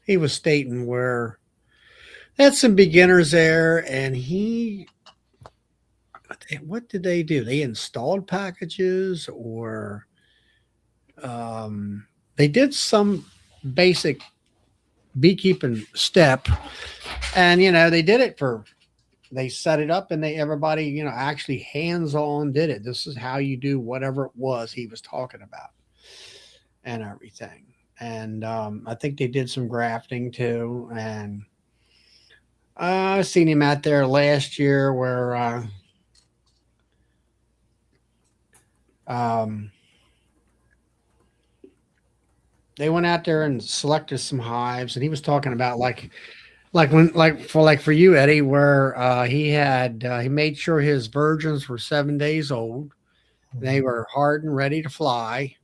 he was stating where they had some beginners there, and what did they do? They installed packages, or they did some basic beekeeping step, and they did it they set it up, and everybody actually hands-on did it. This is how you do whatever it was he was talking about and everything. And I think they did some grafting too, and I seen him out there last year where they went out there and selected some hives, and he was talking about for you, Eddie, where he made sure his virgins were 7 days old. They were hard and ready to fly,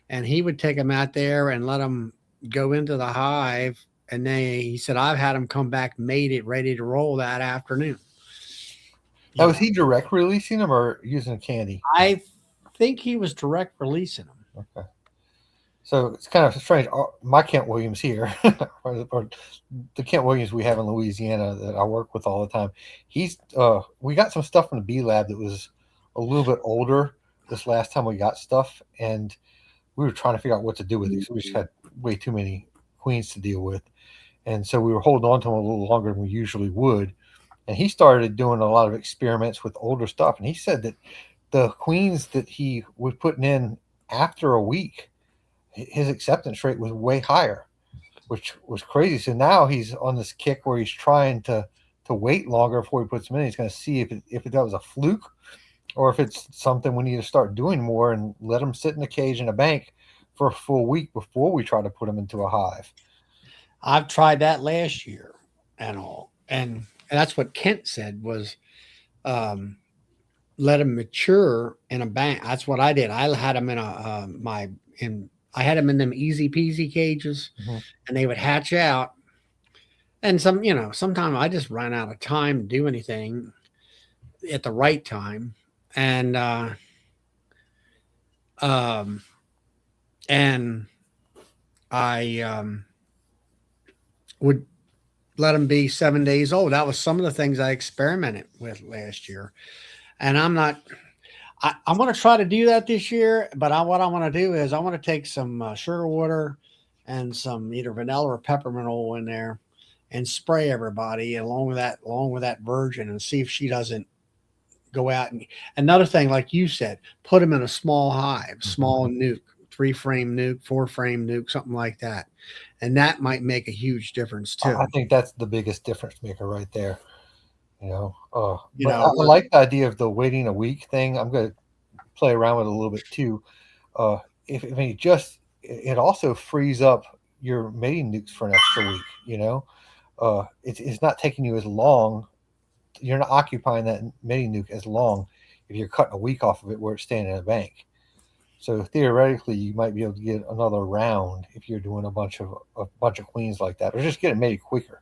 and he would take them out there and let them go into the hive. And he said, I've had them come back mated, ready to roll that afternoon. Now, was he direct releasing them or using candy? I think he was direct releasing them. Okay. So it's kind of strange. My Kent Williams here, or the Kent Williams we have in Louisiana that I work with all the time, we got some stuff from the bee lab that was a little bit older this last time we got stuff, and we were trying to figure out what to do with these. We just had way too many queens to deal with. And so we were holding on to them a little longer than we usually would. And he started doing a lot of experiments with older stuff. And he said that the queens that he was putting in after a week, his acceptance rate was way higher, which was crazy. So now he's on this kick where he's trying to wait longer before he puts them in. He's going to see if that was a fluke or if it's something we need to start doing more and let them sit in a cage in a bank for a full week before we try to put them into a hive. I've tried that last year and all. And that's what Kent said was let them mature in a bank. That's what I did. I had them in I had them in them easy peasy cages, Mhm. and they would hatch out. And sometimes I just ran out of time to do anything at the right time, and um, and I would let them be 7 days old. That was some of the things I experimented with last year, and I'm not. I'm going to try to do that this year, but what I want to do is I want to take some sugar water and some either vanilla or peppermint oil in there and spray everybody along with that virgin, and see if she doesn't go out. And another thing, like you said, put them in a small hive, small nuke, 3-frame nuke, 4-frame nuke, something like that, and that might make a huge difference too. I think that's the biggest difference maker right there. You But know, I like the idea of the waiting a week thing. I'm going to play around with it a little bit too. Uh, if it just it also frees up your mating nukes for an extra week. It's not taking you as long. You're not occupying that mating nuke as long if you're cutting a week off of it where it's staying in a bank. So theoretically, you might be able to get another round if you're doing a bunch of queens like that, or just get it made quicker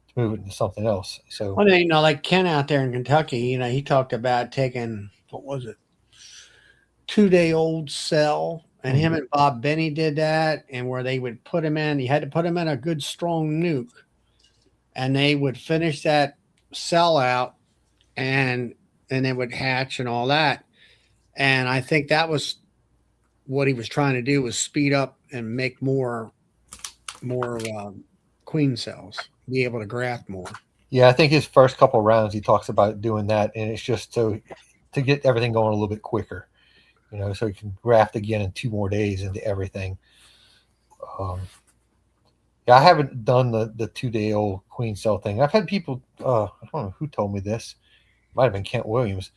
to move it into something else. So well, like Ken out there in Kentucky, he talked about taking, what was it, 2-day old cell, and him and Bob Benny did that, and where they would put him in, you had to put him in a good strong nuke, and they would finish that cell out, and it would hatch and all that. And I think that was what he was trying to do, was speed up and make more queen cells, be able to graft more. yeah, I think his first couple rounds he talks about doing that, and it's just so to get everything going a little bit quicker. So he can graft again in 2 more days into everything. Um, yeah, I haven't done the 2 day old queen cell thing. I've had people, I don't know who told me this, might have been Kent Williams,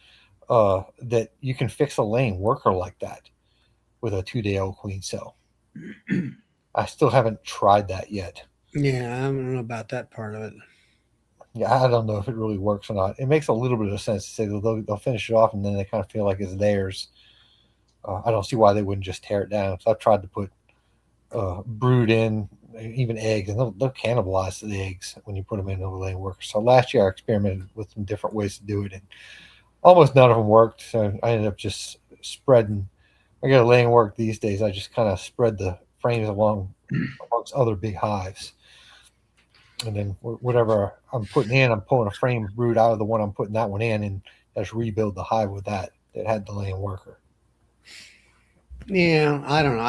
that you can fix a laying worker like that with a 2 day old queen cell. I still haven't tried that yet. Yeah, I don't know about that part of it. Yeah, I don't know if it really works or not. It makes a little bit of sense to say they'll finish it off and then they kind of feel like it's theirs. I don't see why they wouldn't just tear it down. So I've tried to put brood in, even eggs, and they'll cannibalize the eggs when you put them in a laying worker. So last year I experimented with some different ways to do it, and almost none of them worked. So I ended up just spreading. I got a laying work these days. I just kind of spread the frames along amongst other big hives, and then whatever I'm putting in, I'm pulling a frame brood out of the one I'm putting that one in, and just rebuild the hive with that had the laying worker. Yeah, I don't know.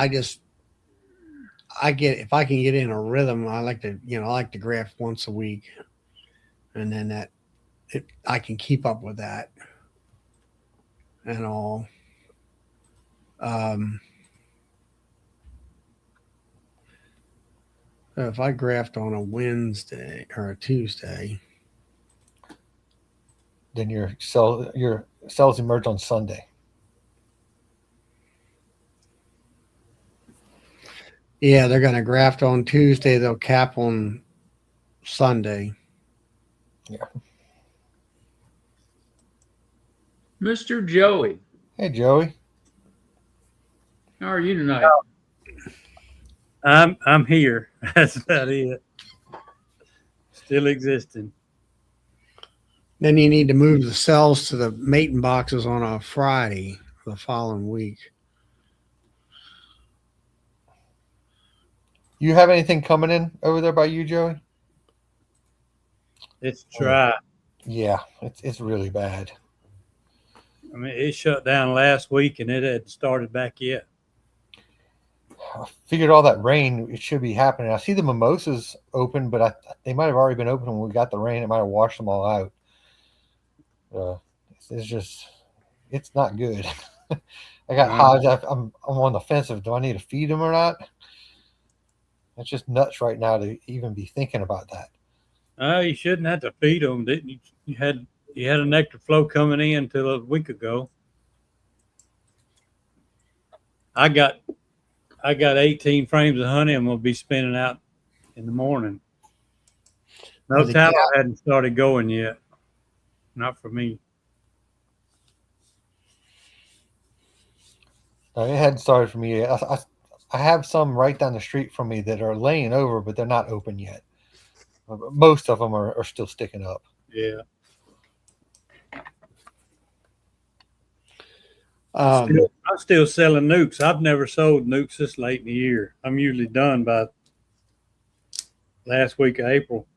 If I can get in a rhythm, I like to graft once a week, and then I can keep up with that and all. Um, so if I graft on a Wednesday or a Tuesday, Then your cells emerge on Sunday. yeah, they're going to graft on Tuesday. They'll cap on Sunday. Yeah. Mr. Joey, Hey, Joey. how are you tonight? I'm here. That's about it. Still existing. Then you need to move the cells to the mating boxes on a Friday the following week. You have anything coming in over there by you, Joey? It's dry. Yeah, it's really bad. I mean, it shut down last week and it hadn't started back yet. I figured all that rain, it should be happening. I see the mimosas open, but they might have already been open when we got the rain. It might have washed them all out. It's not good. I got hives. I'm on the fence of do I need to feed them or not. It's just nuts right now to even be thinking about that. You shouldn't have to feed them. Didn't you? You had a nectar flow coming in until a week ago. I got 18 frames of honey I'm gonna be spinning out in the morning. No tallow hadn't started going yet. Not for me. It hadn't started for me. I I have some right down the street from me that are laying over, but they're not open yet. Most of them are still sticking up. Yeah. I'm still selling nukes. I've never sold nukes this late in the year. I'm usually done by last week of April.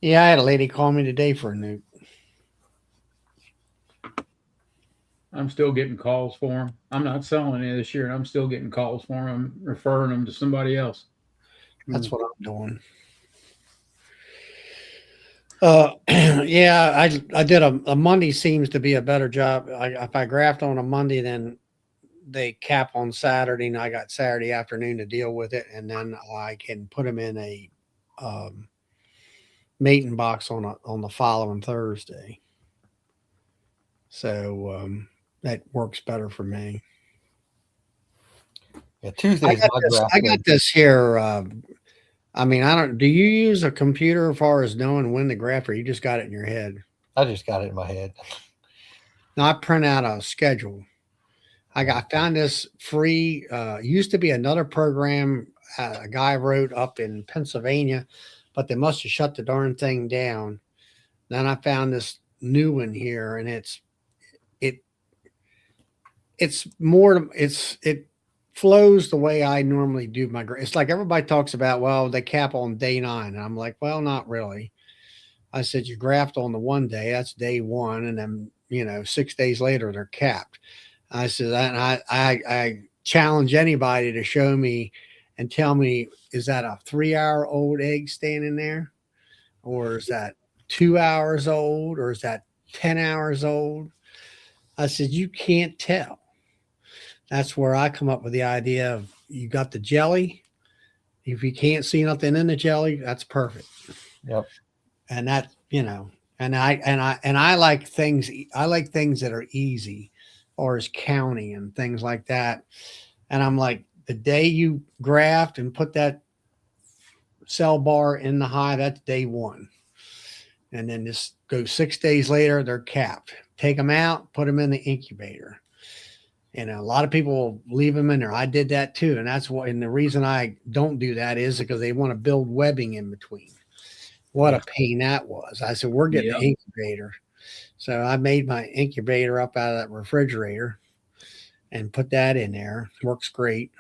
Yeah, I had a lady call me today for a nuke. I'm still getting calls for them. I'm not selling any this year, and I'm still getting calls for them, referring them to somebody else. That's what I'm doing. Yeah, I did a Monday seems to be a better job. If I graft on a Monday, then they cap on Saturday, and I got Saturday afternoon to deal with it, and then I can put them in a mating box on the following Thursday. So that works better for me. Yeah, Tuesday's my draft. I got this here. I mean, I don't. Do you use a computer as far as knowing when to graft, or you just got it in your head? I just got it in my head. Now I print out a schedule. I found this free. Used to be another program a guy wrote up in Pennsylvania, but they must have shut the darn thing down. Then I found this new one here, and it flows the way I normally do my. It's like everybody talks about. Well, they cap on day 9, and I'm like, well, not really. I said you graft on the one day, that's day 1, and then 6 days later they're capped. I said, and I challenge anybody to show me and tell me, is that a 3-hour-old egg standing there? Or is that 2 hours old? Or is that 10 hours old? I said, you can't tell. That's where I come up with the idea of you got the jelly. If you can't see nothing in the jelly, that's perfect. Yep. And that, and I like things that are easy, or as county and things like that. And I'm like, the day you graft and put that cell bar in the hive, that's day 1. And then just go 6 days later, they're capped. Take them out, put them in the incubator. And a lot of people leave them in there. I did that too. And and the reason I don't do that is because they want to build webbing in between. What a pain that was. I said, we're getting an incubator. So I made my incubator up out of that refrigerator and put that in there. Works great.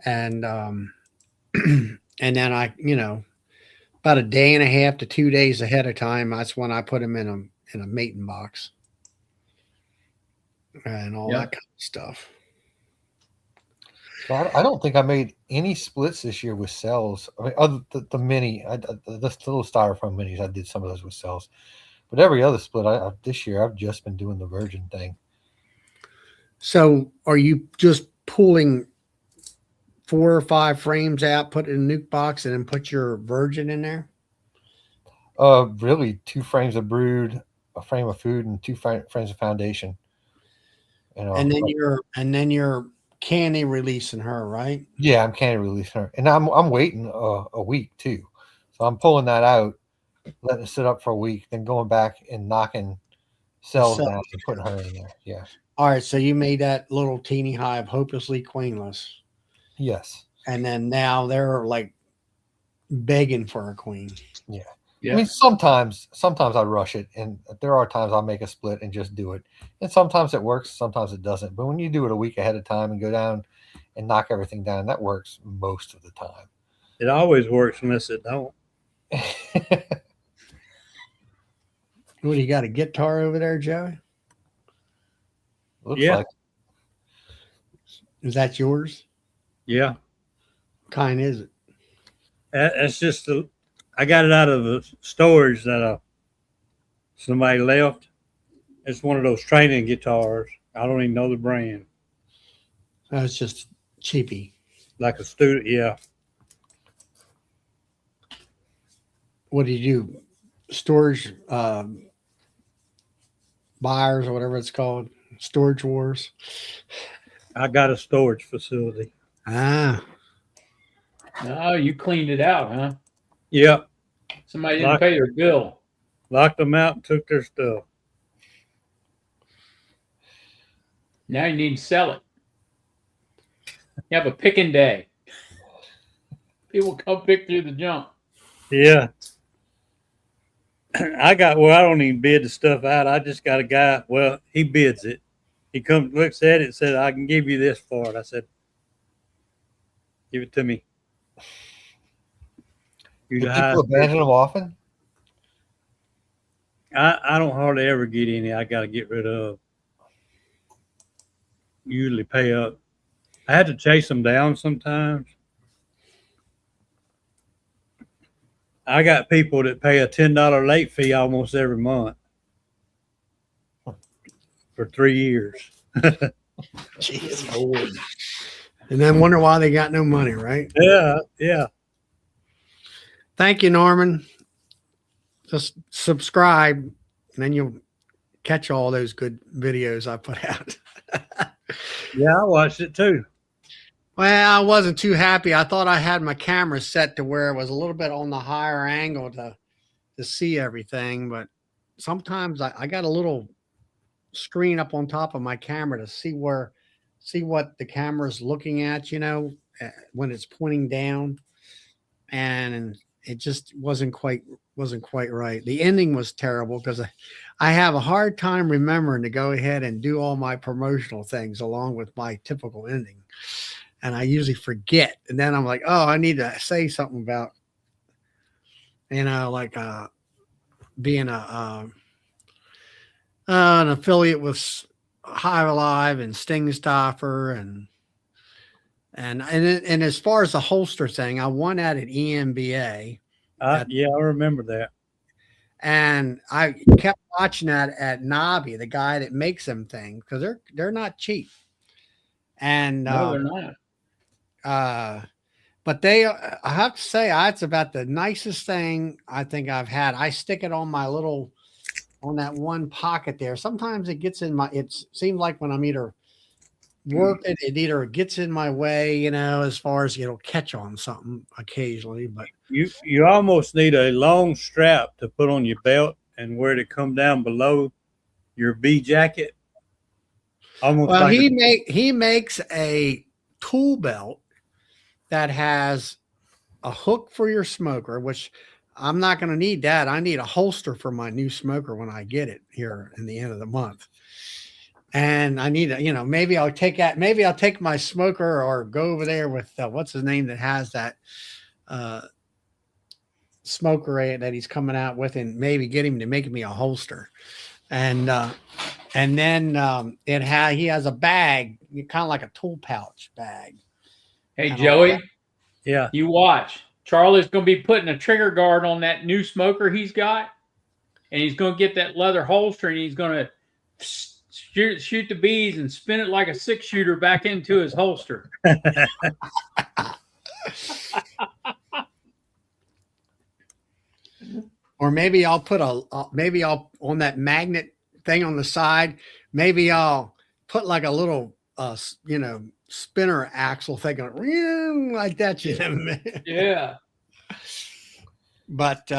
And and then I, about a day and a half to 2 days ahead of time, that's when I put them in a mating box and all that kind of stuff. So I don't think I made any splits this year with cells. I mean, other the mini, the little styrofoam minis, I did some of those with cells. But every other split this year, I've just been doing the virgin thing. So are you just pulling 4 or 5 frames out, put it in a nuke box, and then put your virgin in there? Really 2 frames of brood, a frame of food, and 2 frames of foundation. And then you're candy releasing her, right? Yeah, I'm candy releasing her, and I'm waiting a week too. So I'm pulling that out, letting it sit up for a week, then going back and knocking cells down and putting her in there. Yeah. All right. So you made that little teeny hive hopelessly queenless. Yes. And then now they're like begging for a queen. Yeah. I mean, sometimes I rush it, and there are times I'll make a split and just do it. And sometimes it works, sometimes it doesn't. But when you do it a week ahead of time and go down and knock everything down, that works most of the time. It always works unless it don't. What, do you got a guitar over there, Joey? Looks like. Is that yours? Yeah. What kind is it? That's just I got it out of the storage that somebody left. It's one of those training guitars. I don't even know the brand. It's just cheapy. Like a student, yeah. What do you do? Storage buyers or whatever it's called? Storage wars? I got a storage facility. Ah. Oh, you cleaned it out, huh? Yeah. Somebody didn't pay their bill. Locked them out and took their stuff. Now you need to sell it. You have a picking day. People come pick through the junk. Yeah. I don't even bid the stuff out. I just got a guy. Well, he bids it. He comes, looks at it, and said, "I can give you this for it." I said, "Give it to me." You Do the people highest abandon bidder. them often? I don't hardly ever get any. I got to get rid of. Usually pay up. I had to chase them down sometimes. I got people that pay a $10 late fee almost every month for 3 years. Jeez. Lord. And then wonder why they got no money, right? Yeah, yeah. Thank you, Norman. Just subscribe, and then you'll catch all those good videos I put out. Yeah, I watched it too. Well, I wasn't too happy. I thought I had my camera set to where it was a little bit on the higher angle to see everything, but sometimes I got a little screen up on top of my camera to see what the camera's looking at, when it's pointing down, and it just wasn't quite right. The ending was terrible because I have a hard time remembering to go ahead and do all my promotional things along with my typical ending. And I usually forget. And then I'm like, oh, I need to say something about, like being an affiliate with Hive Alive and Sting Stopper and as far as the holster thing, I won that at EMBA. Yeah, I remember that. And I kept watching that at Nobby, the guy that makes them things, because they're not cheap. And No, they're not. but I have to say, it's about the nicest thing I think I've had. I stick it on that one pocket there. Sometimes it gets in it seems like when I'm either working, it either gets in my way, as far as it'll catch on something occasionally. But You almost need a long strap to put on your belt and where to come down below your bee jacket. Almost well, like he makes a tool belt that has a hook for your smoker, which I'm not going to need that. I need a holster for my new smoker when I get it here in the end of the month. And I need maybe I'll take my smoker or go over there with what's his name that has that smoker that he's coming out with, and maybe get him to make me a holster. And then he has a bag, kind of like a tool pouch bag. Hey, And Joey, yeah. you watch. Charlie's going to be putting a trigger guard on that new smoker he's got, and he's going to get that leather holster, and he's going to shoot the bees and spin it like a 6-shooter back into his holster. Or maybe I'll put I'll on that magnet thing on the side. Maybe I'll put like a little, spinner axle thing like that, Yeah. But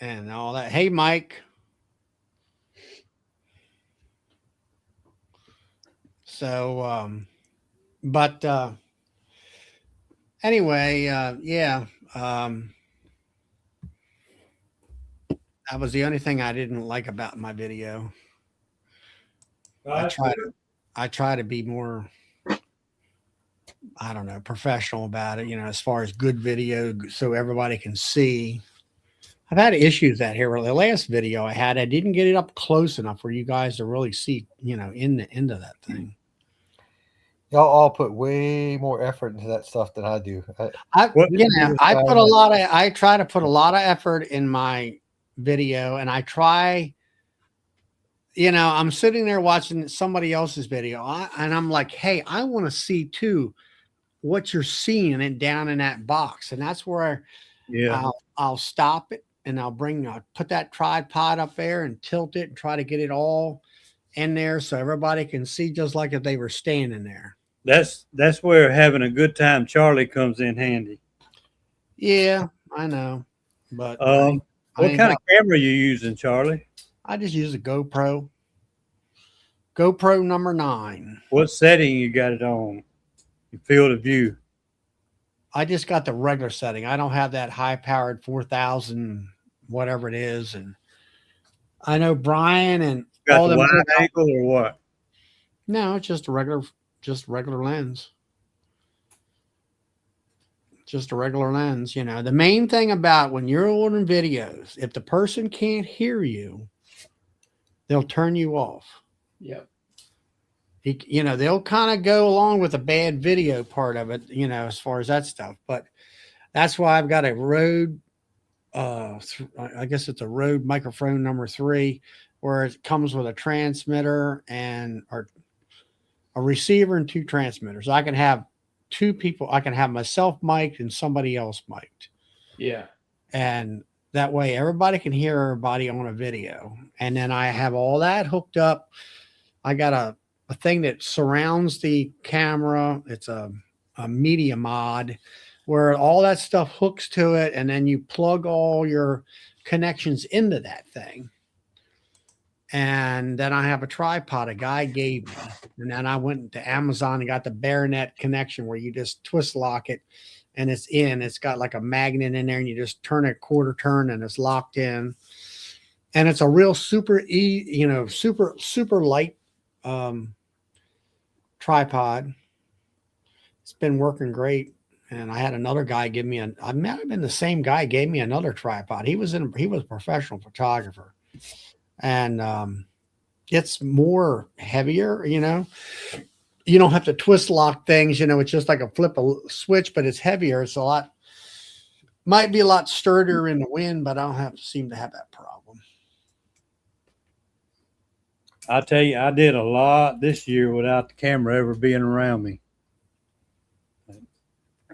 and all that. Hey, Mike. So, but anyway, yeah. That was the only thing I didn't like about my video. I try to be more, I don't know, professional about it, as far as good video so everybody can see. I've had issues that here. The last video I didn't get it up close enough for you guys to really see, in the end of that thing. Y'all all put way more effort into that stuff than I do. I try to put a lot of effort in my video, and I try, I'm sitting there watching somebody else's video, and I'm like, hey, I want to see too what you're seeing and down in that box. And that's where I'll stop it, and I'll put that tripod up there and tilt it and try to get it all in there so everybody can see, just like if they were standing there. That's where having a good time Charlie comes in handy. Yeah, I know. But what kind of camera you using, Charlie? I just use a GoPro GoPro number 9. What setting you got it on? Field of view. I just got the regular setting. I don't have that high powered 4,000, whatever it is. And I know Brian and Got all the them. wide angle or what? No, it's just a regular lens. Just a regular lens. You know, the main thing about when you're ordering videos, if the person can't hear you, they'll turn you off. Yep. You know, they'll kind of go along with the bad video part of it, you know, as far as that stuff. But that's why I've got a Rode, I guess it's a Rode microphone number 3, where it comes with a transmitter and or a receiver and 2 transmitters. I can have 2 people. I can have myself mic'd and somebody else mic'd. Yeah. And that way everybody can hear everybody on a video. And then I have all that hooked up. I got a thing that surrounds the camera. It's a media mod where all that stuff hooks to it. And then you plug all your connections into that thing. And then I have a tripod a guy gave me. And then I went to Amazon and got the Baronet connection where you just twist lock it and it's in. It's got like a magnet in there and you just turn a quarter turn and it's locked in. And it's a real super light tripod. It's been working great. And I had another guy give me I might have been the same guy gave me another tripod. He was a professional photographer. And it's more heavier, you know. You don't have to twist lock things, you know. It's just like a flip a switch, but it's heavier. It's might be a lot sturdier in the wind, but I don't seem to have that problem. I tell you, I did a lot this year without the camera ever being around me.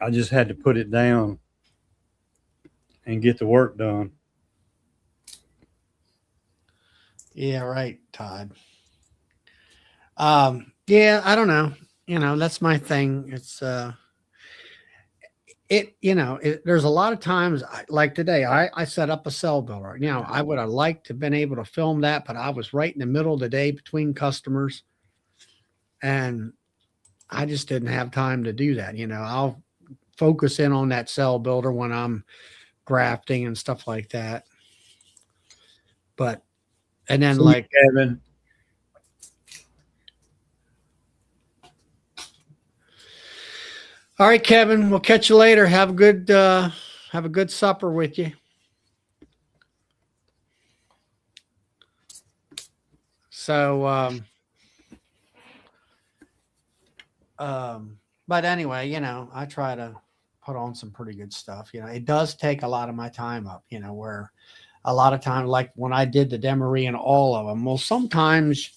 I just had to put it down and get the work done. Yeah, right, Todd. Yeah, I don't know. You know, that's my thing. It's there's a lot of times like today, I set up a cell builder. You know, I would have liked to have been able to film that, but I was right in the middle of the day between customers and I just didn't have time to do that. You know, I'll focus in on that cell builder when I'm grafting and stuff like that. But, and then like Kevin. All right, Kevin, we'll catch you later. Have a good supper with you. So, but anyway, you know, I try to put on some pretty good stuff. You know, it does take a lot of my time up, you know, where a lot of time, like when I did the Demery and all of them, well, sometimes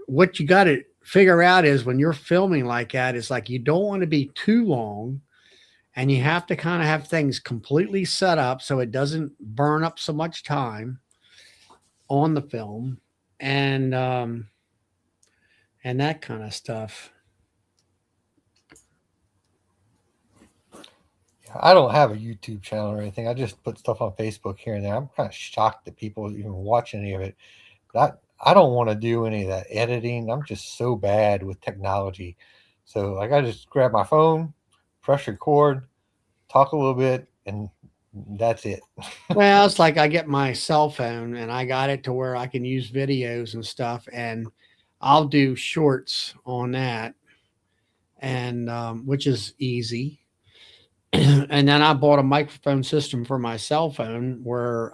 what you got to figure out is when you're filming like that, it's like you don't want to be too long and you have to kind of have things completely set up so it doesn't burn up so much time on the film and that kind of stuff. I don't have a YouTube channel or anything. I just put stuff on Facebook here and there. I'm kind of shocked that people even watch any of it. But I don't want to do any of that editing. I'm just so bad with technology. So like I just grab my phone, press record, talk a little bit, and that's it. Well, it's like I get my cell phone and I got it to where I can use videos and stuff, and I'll do shorts on that, and which is easy. And then I bought a microphone system for my cell phone where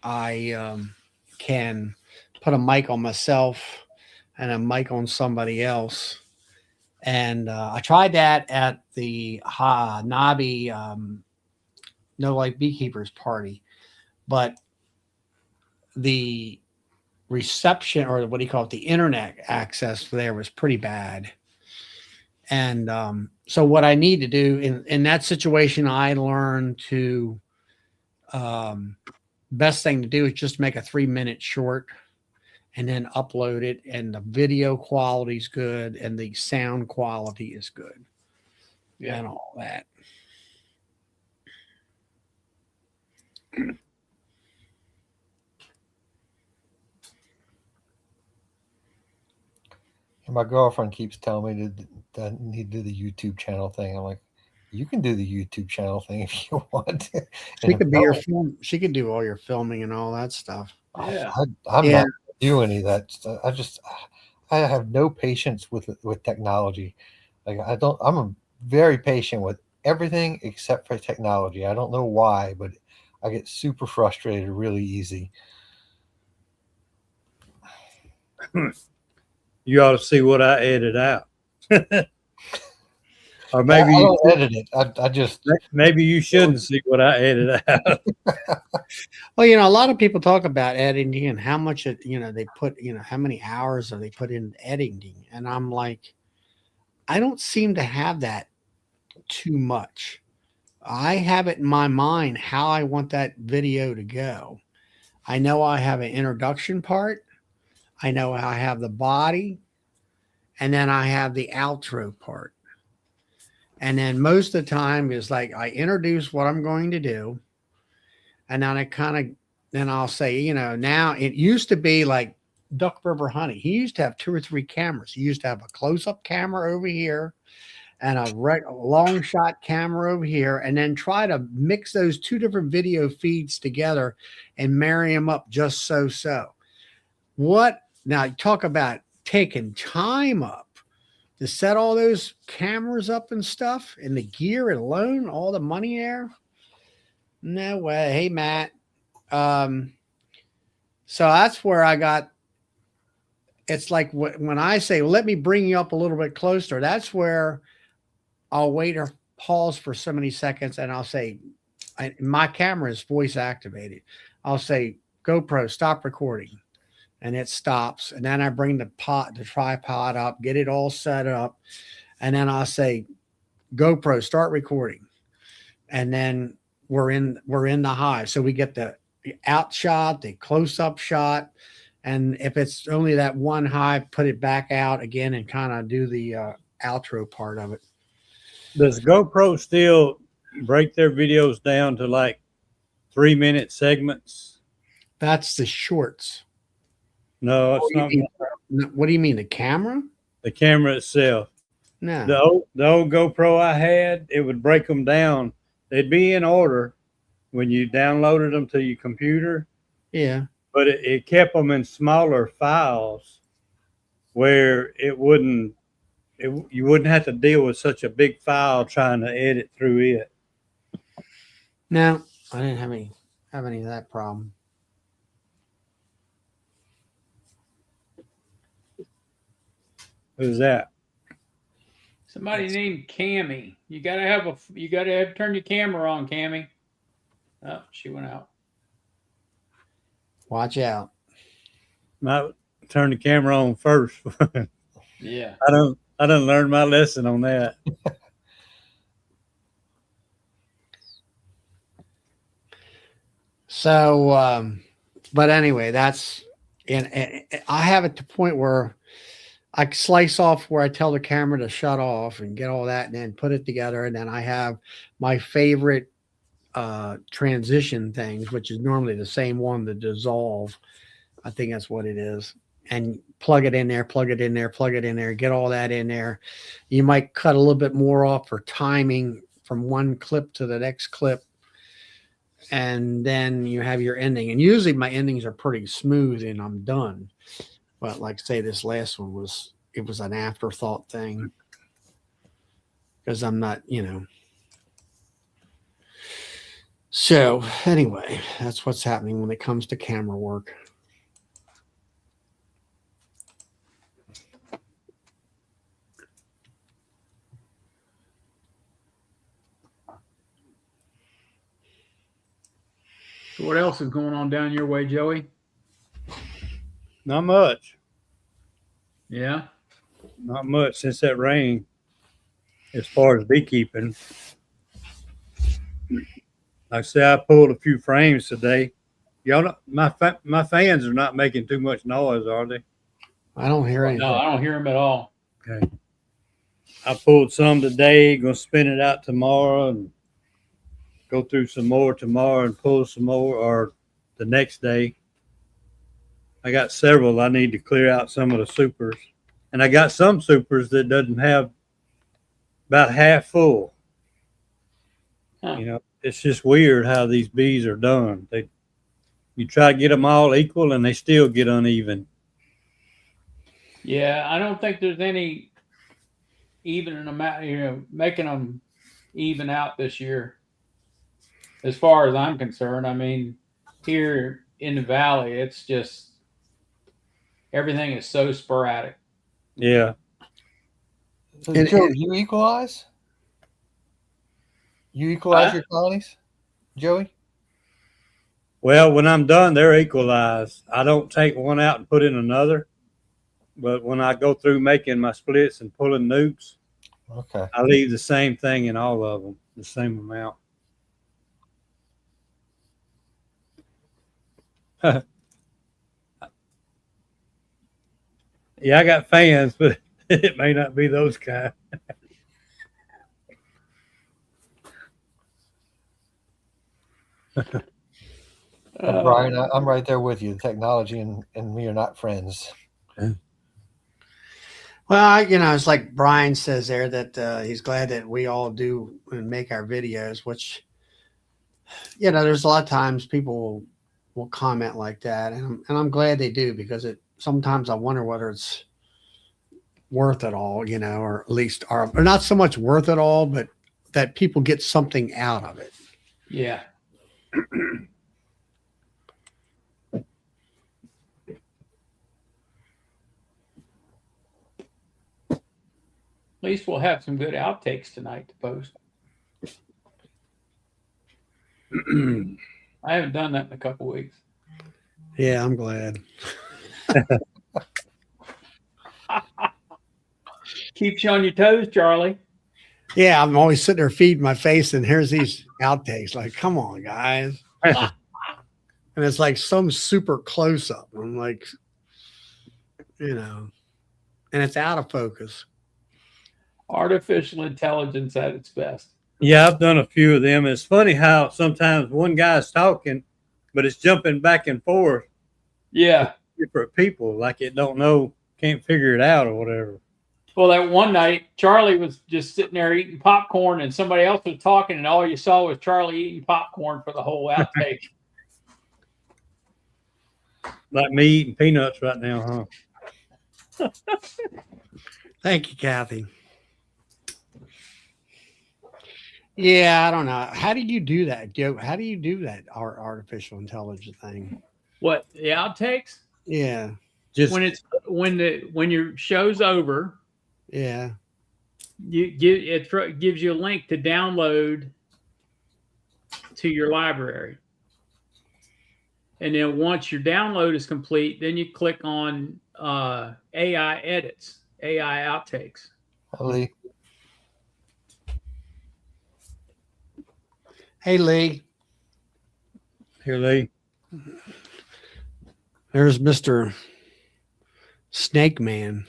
I can put a mic on myself and a mic on somebody else. And I tried that at the Nobby No Like Beekeepers party, but the reception, or what do you call it, the internet access there was pretty bad. And so what I need to do in that situation, I learned to best thing to do is just make a 3-minute short and then upload it, and the video quality is good and the sound quality is good. Yeah. And all that. My girlfriend keeps telling me that I need to do the YouTube channel thing. I'm like, you can do the YouTube channel thing if you want. She And could be your film. She could do all your filming and all that stuff. Yeah. I'm Yeah. not doing any of that stuff. I have no patience with technology. Like I'm very patient with everything except for technology. I don't know why, but I get super frustrated really easy. You ought to see what I edit out. Or I maybe don't edit it. I just maybe you shouldn't see what I edit out. Well, you know, a lot of people talk about editing and how much it, you know, they put, you know, how many hours are they put in editing, and I'm like, I don't seem to have that too much. I have it in my mind how I want that video to go. I know I have an introduction part. I know I have the body, and then I have the outro part. And then most of the time is like I introduce what I'm going to do, and then I kind of then I'll say, you know, now it used to be like Duck River Honey. He used to have 2 or 3 cameras. He used to have a close-up camera over here and a long shot camera over here, and then try to mix those 2 different video feeds together and marry them up just so. What now? Talk about taking time up to set all those cameras up and stuff, and the gear alone, all the money there. No way. Hey, Matt. So that's where I got. It's like when I say, well, let me bring you up a little bit closer, that's where I'll wait or pause for so many seconds, and I'll say, my camera is voice activated. I'll say, GoPro, stop recording. And it stops. And then I bring the tripod up, get it all set up. And then I'll say, GoPro, start recording. And then we're in the Hive. So we get the out shot, the close-up shot. And if it's only that one Hive, put it back out again and kind of do the outro part of it. Does GoPro still break their videos down to like 3-minute segments? That's the shorts. No, it's not. What do you mean? The camera? The camera itself. No. The old GoPro I had, it would break them down. They'd be in order when you downloaded them to your computer. Yeah. But it kept them in smaller files where you wouldn't have to deal with such a big file trying to edit through it. No, I didn't have any of that problem. Who's that? Somebody named Cammy. You gotta turn your camera on, Cammy. Oh, she went out. Watch out. Might turn the camera on first. Yeah. I done learned my lesson on that. So, but anyway, that's and I have it to the point where I slice off where I tell the camera to shut off and get all that, and then put it together, and then I have my favorite transition things, which is normally the same one, the dissolve. I think that's what it is. And plug it in there, plug it in there, plug it in there, get all that in there. You might cut a little bit more off for timing from one clip to the next clip. And then you have your ending. And usually my endings are pretty smooth and I'm done. But like say this last one was an afterthought thing. Because I'm not, you know. So anyway, that's what's happening when it comes to camera work. So what else is going on down your way, Joey? Not much. Yeah. Not much since that rain as far as beekeeping. Like I said, I pulled a few frames today. Y'all know, my fans are not making too much noise, are they? I don't hear anything. No, I don't hear them at all. Okay. I pulled some today, gonna spin it out tomorrow and go through some more tomorrow and pull some more or the next day. I got several I need to clear out some of the supers. And I got some supers that doesn't have about half full. Huh. You know, it's just weird how these bees are done. You try to get them all equal and they still get uneven. Yeah, I don't think there's any even amount, making them even out this year. As far as I'm concerned, I mean, here in the valley, it's just everything is so sporadic. Yeah. So, And- Joe, and- you equalize? You equalize Huh? your colonies, Joey? Well, when I'm done, they're equalized. I don't take one out and put in another. But when I go through making my splits and pulling nukes, Okay. I leave the same thing in all of them, the same amount. Yeah, I got fans, but it may not be those kind. Brian, I'm right there with you. Technology and me are not friends. Well, it's like Brian says there that he's glad that we all do and make our videos, which, there's a lot of times people will comment like that. And I'm glad they do, because sometimes I wonder whether it's worth it all, or at least, or not so much worth it all, but that people get something out of it. Yeah. At least we'll have some good outtakes tonight to post. I haven't done that in a couple weeks. Yeah, I'm glad. Keeps you on your toes, Charlie. Yeah, I'm always sitting there feeding my face, and here's these outtakes. Like, come on, guys. And it's like some super close up. I'm like, and it's out of focus. Artificial intelligence at its best. Yeah, I've done a few of them. It's funny how sometimes one guy's talking, but it's jumping back and forth. Yeah. Different people, like it don't know, can't figure it out or whatever. Well, that one night, Charlie was just sitting there eating popcorn, and somebody else was talking, and all you saw was Charlie eating popcorn for the whole outtake. Like me eating peanuts right now, huh? Thank you, Kathy. Yeah, I don't know. How do you do that, Joe? How do you do that artificial intelligence thing? What, the outtakes? Yeah. Just When your show's over, Yeah. it gives you a link to download to your library. And then once your download is complete, then you click on AI edits, AI outtakes. Lee. Hey, Lee. here, Lee. There's Mr. Snake Man.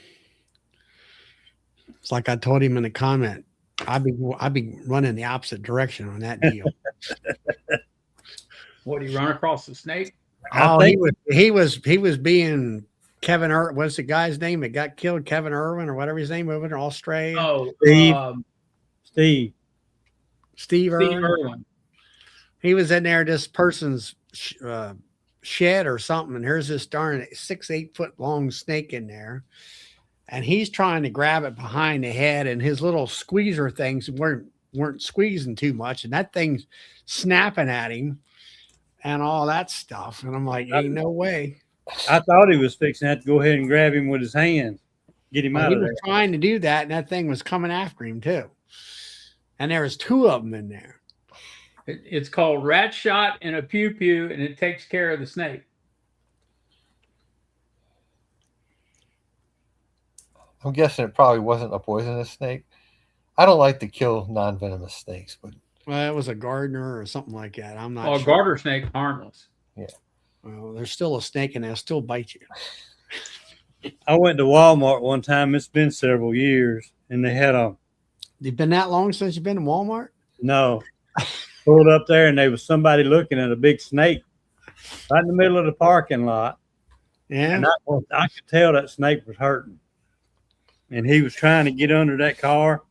It's like I told him in the comment. I'd be running the opposite direction on that deal. What, do you run across the snake? Oh, he was being Kevin what's the guy's name that got killed? Kevin Irwin or whatever his name over in Australia. Oh, Steve. Steve Irwin. Irwin. He was in there, this person's shed or something, and here's this darn 6-8 foot long snake in there, and he's trying to grab it behind the head, and his little squeezer things weren't squeezing too much, and that thing's snapping at him and all that stuff. And I'm like, ain't no way. I thought he was fixing to have to go ahead and grab him with his hands, get him out He of was there. trying to do that, and that thing was coming after him too. And there was 2 of them in there. It's called rat shot and a pew pew, and it takes care of the snake. I'm guessing it probably wasn't a poisonous snake. I don't like to kill non-venomous snakes, but Well, it was a gardener or something like that. I'm not Oh, sure. garter snake, harmless. Well, there's still a snake and they'll still bite you. I went to Walmart one time. It's been several years, and they had You've been that long since you've been to Walmart? no. Pulled up there, and there was somebody looking at a big snake right in the middle of the parking lot. Yeah. And I could tell that snake was hurting. and he was trying to get under that car.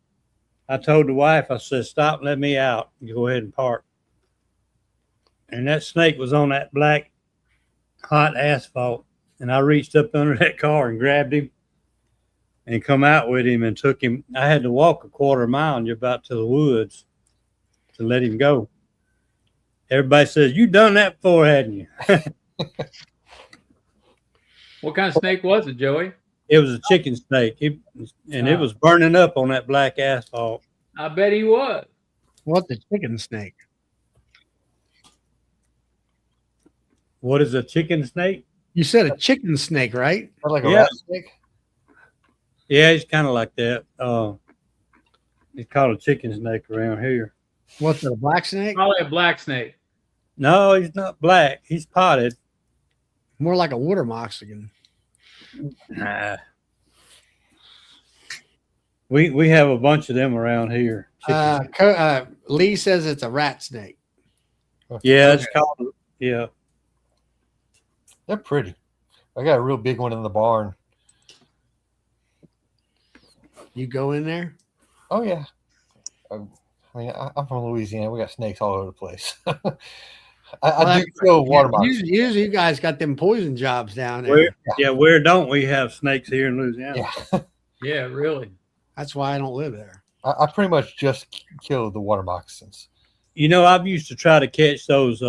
I told the wife, I said, stop, let me out. You go ahead and park. And that snake was on that black, hot asphalt. And I reached up under that car and grabbed him and come out with him and took him. I had to walk a quarter mile and about to the woods to let him go. Everybody says, you done that before, hadn't you? What kind of snake was it, Joey? It was a chicken snake. It was burning up on that black asphalt. I bet he was. What's a chicken snake? What is a chicken snake? You said a chicken snake, right? Like a Yeah. rat snake? Yeah, it's kind of like that. It's called a chicken snake around here. What's it, a black snake? Probably a black snake. No, he's not black. He's potted. More like a water moccasin. Nah. We have a bunch of them around here. Lee says it's a rat snake. Yeah, it's called. Yeah. They're pretty. I got a real big one in the barn. You go in there? Oh, yeah. I mean, I'm from Louisiana. We got snakes all over the place. I do kill water monsters. Usually you guys got them poison jobs down there. Where don't we have snakes here in Louisiana? Yeah. Yeah, really. That's why I don't live there. I pretty much just kill the water moccasins. You know, I've used to try to catch those.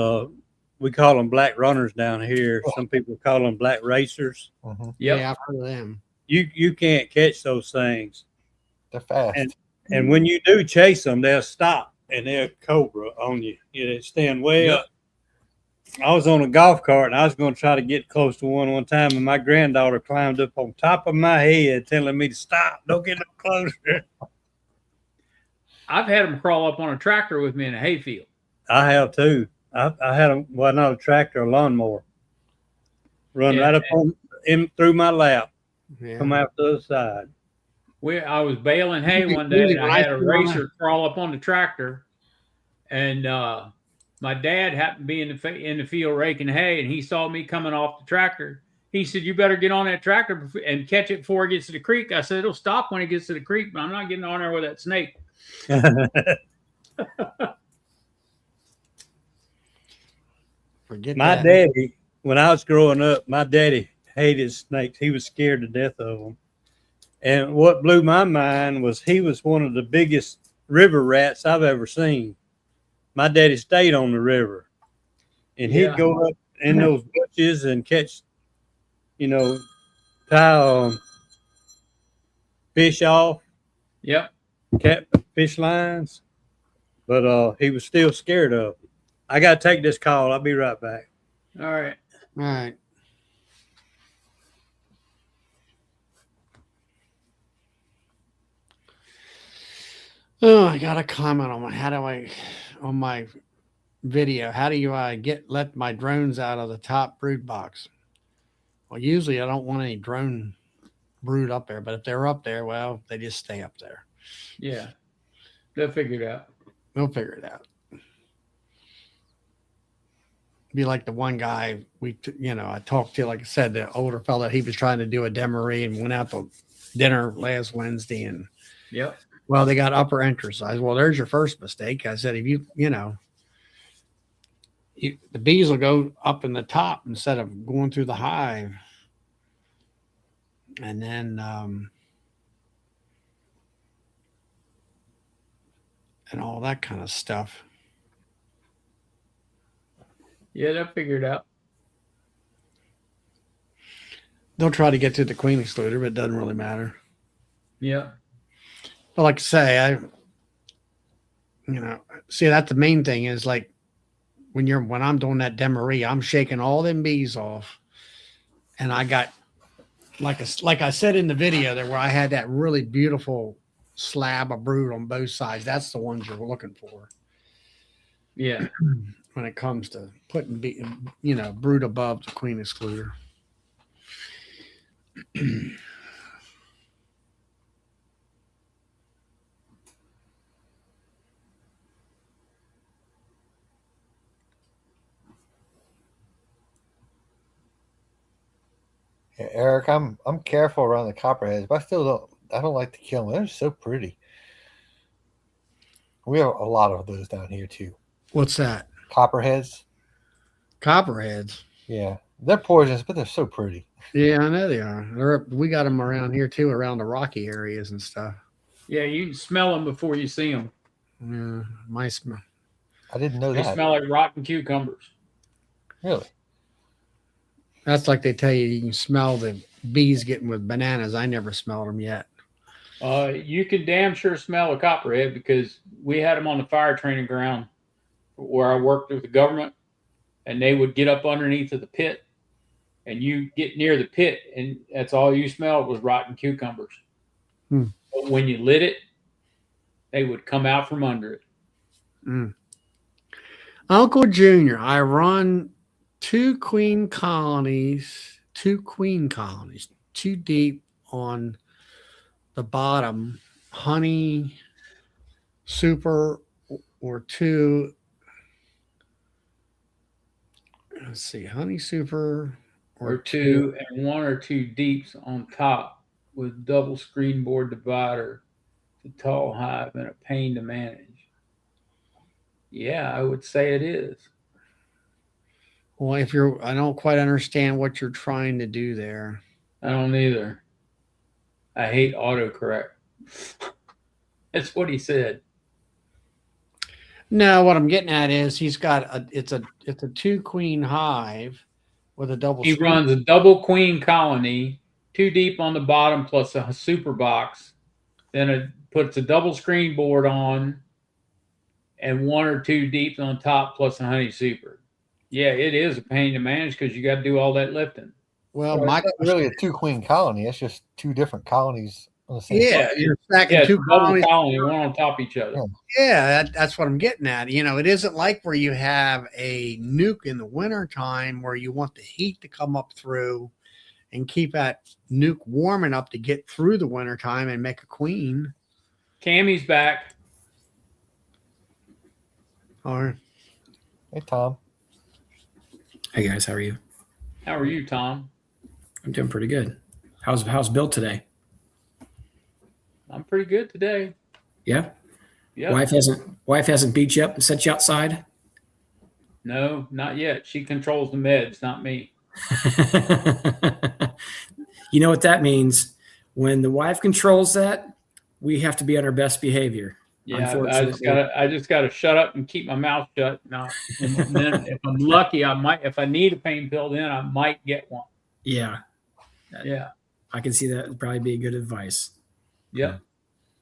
We call them black runners down here. Some people call them black racers. Mm-hmm. Yep. Yeah, I've heard of them. You can't catch those things. They're fast. And when you do chase them, they'll stop and they'll cobra on you. They stand way up. I was on a golf cart and I was going to try to get close to one time, and my granddaughter climbed up on top of my head telling me to stop. Don't get no closer. I've had them crawl up on a tractor with me in a hayfield. I have too. I had them, well, not a tractor, a lawnmower. Run right up on in through my lap. Yeah. Come out the other side. I was baling hay one day, and I had a racer crawl up on the tractor, and my dad happened to be in the field raking hay, and he saw me coming off the tractor. He said, "You better get on that tractor and catch it before it gets to the creek." I said, "It'll stop when it gets to the creek, but I'm not getting on there with that snake." Forget My that. daddy, when I was growing up, my daddy hated snakes. He was scared to death of them. And what blew my mind was he was one of the biggest river rats I've ever seen. My daddy stayed on the river, and he'd go up in those bushes and catch, tie fish off. Yep. Catfish lines. But he was still scared of them. I got to take this call. I'll be right back. All right. All right. Oh, I got a comment on my video. How do I let my drones out of the top brood box? Well, usually I don't want any drone brood up there, but if they're up there, well, they just stay up there. Yeah. They'll figure it out. We'll figure it out. Be like the one guy I talked to, like I said, the older fella, he was trying to do a demery and went out to dinner last Wednesday, and well, they got upper entrance. I said, well, there's your first mistake. I said, if the bees will go up in the top instead of going through the hive. And then, and all that kind of stuff. Yeah, they'll figure it out. They'll try to get to the queen excluder, but it doesn't really matter. Yeah. But like I say, see, that's the main thing is like when I'm doing that demery, I'm shaking all them bees off. And I got, like I said in the video there, where I had that really beautiful slab of brood on both sides. That's the ones you're looking for. Yeah. When it comes to putting brood above the queen excluder. Yeah, Eric, I'm careful around the copperheads, but I still I don't like to kill them. They're so pretty. We have a lot of those down here too. What's that? Copperheads. Copperheads. Yeah, they're poisonous, but they're so pretty. Yeah, I know they are. We got them around here too, around the rocky areas and stuff. Yeah, you can smell them before you see them. Yeah, my smell. I didn't know They that. smell like rotten cucumbers. Really? That's like they tell you you can smell the bees getting with bananas. I never smelled them yet. You can damn sure smell a copperhead because we had them on the fire training ground where I worked with the government, and they would get up underneath of the pit, and you get near the pit, and that's all you smelled was rotten cucumbers. Hmm. But when you lit it, they would come out from under it. Mm. Uncle Junior, I run two queen colonies, too deep on the bottom, honey super or two. Let's see, honey super Or two, and one or two deeps on top with double screen board divider, the tall hive, and a pain to manage. Yeah, I would say it is. Well, I don't quite understand what you're trying to do there. I don't either. I hate autocorrect. That's what he said. No, what I'm getting at is he's got it's a two queen hive with a double. He screen. runs a double queen colony, two deep on the bottom plus a super box. Then it puts a double screen board on, and one or two deep on top plus a honey super. Yeah, it is a pain to manage because you got to do all that lifting. Well, Well, my it's not really a 2-queen colony. It's just two different colonies on the same. yeah, site. you're stacking Yeah, two double colonies. colony, one on top of each other. Yeah, that's what I'm getting at. You know, it isn't like where you have a nuke in the wintertime where you want the heat to come up through and keep that nuke warm enough to get through the wintertime and make a queen. Cammy's back. Or Hey, Tom. Hey guys, how are you? How are you, Tom? I'm doing pretty good. How's Bill today? I'm pretty good today. Yeah. Yeah. Wife hasn't beat you up and set you outside. No, not yet. She controls the meds, not me. You know what that means? When the wife controls that, we have to be on our best behavior. Yeah, I just gotta shut up and keep my mouth shut. Now, and then if I'm lucky, I might. If I need a pain pill, then I might get one. Yeah. Yeah. I can see that would probably be good advice. Yeah.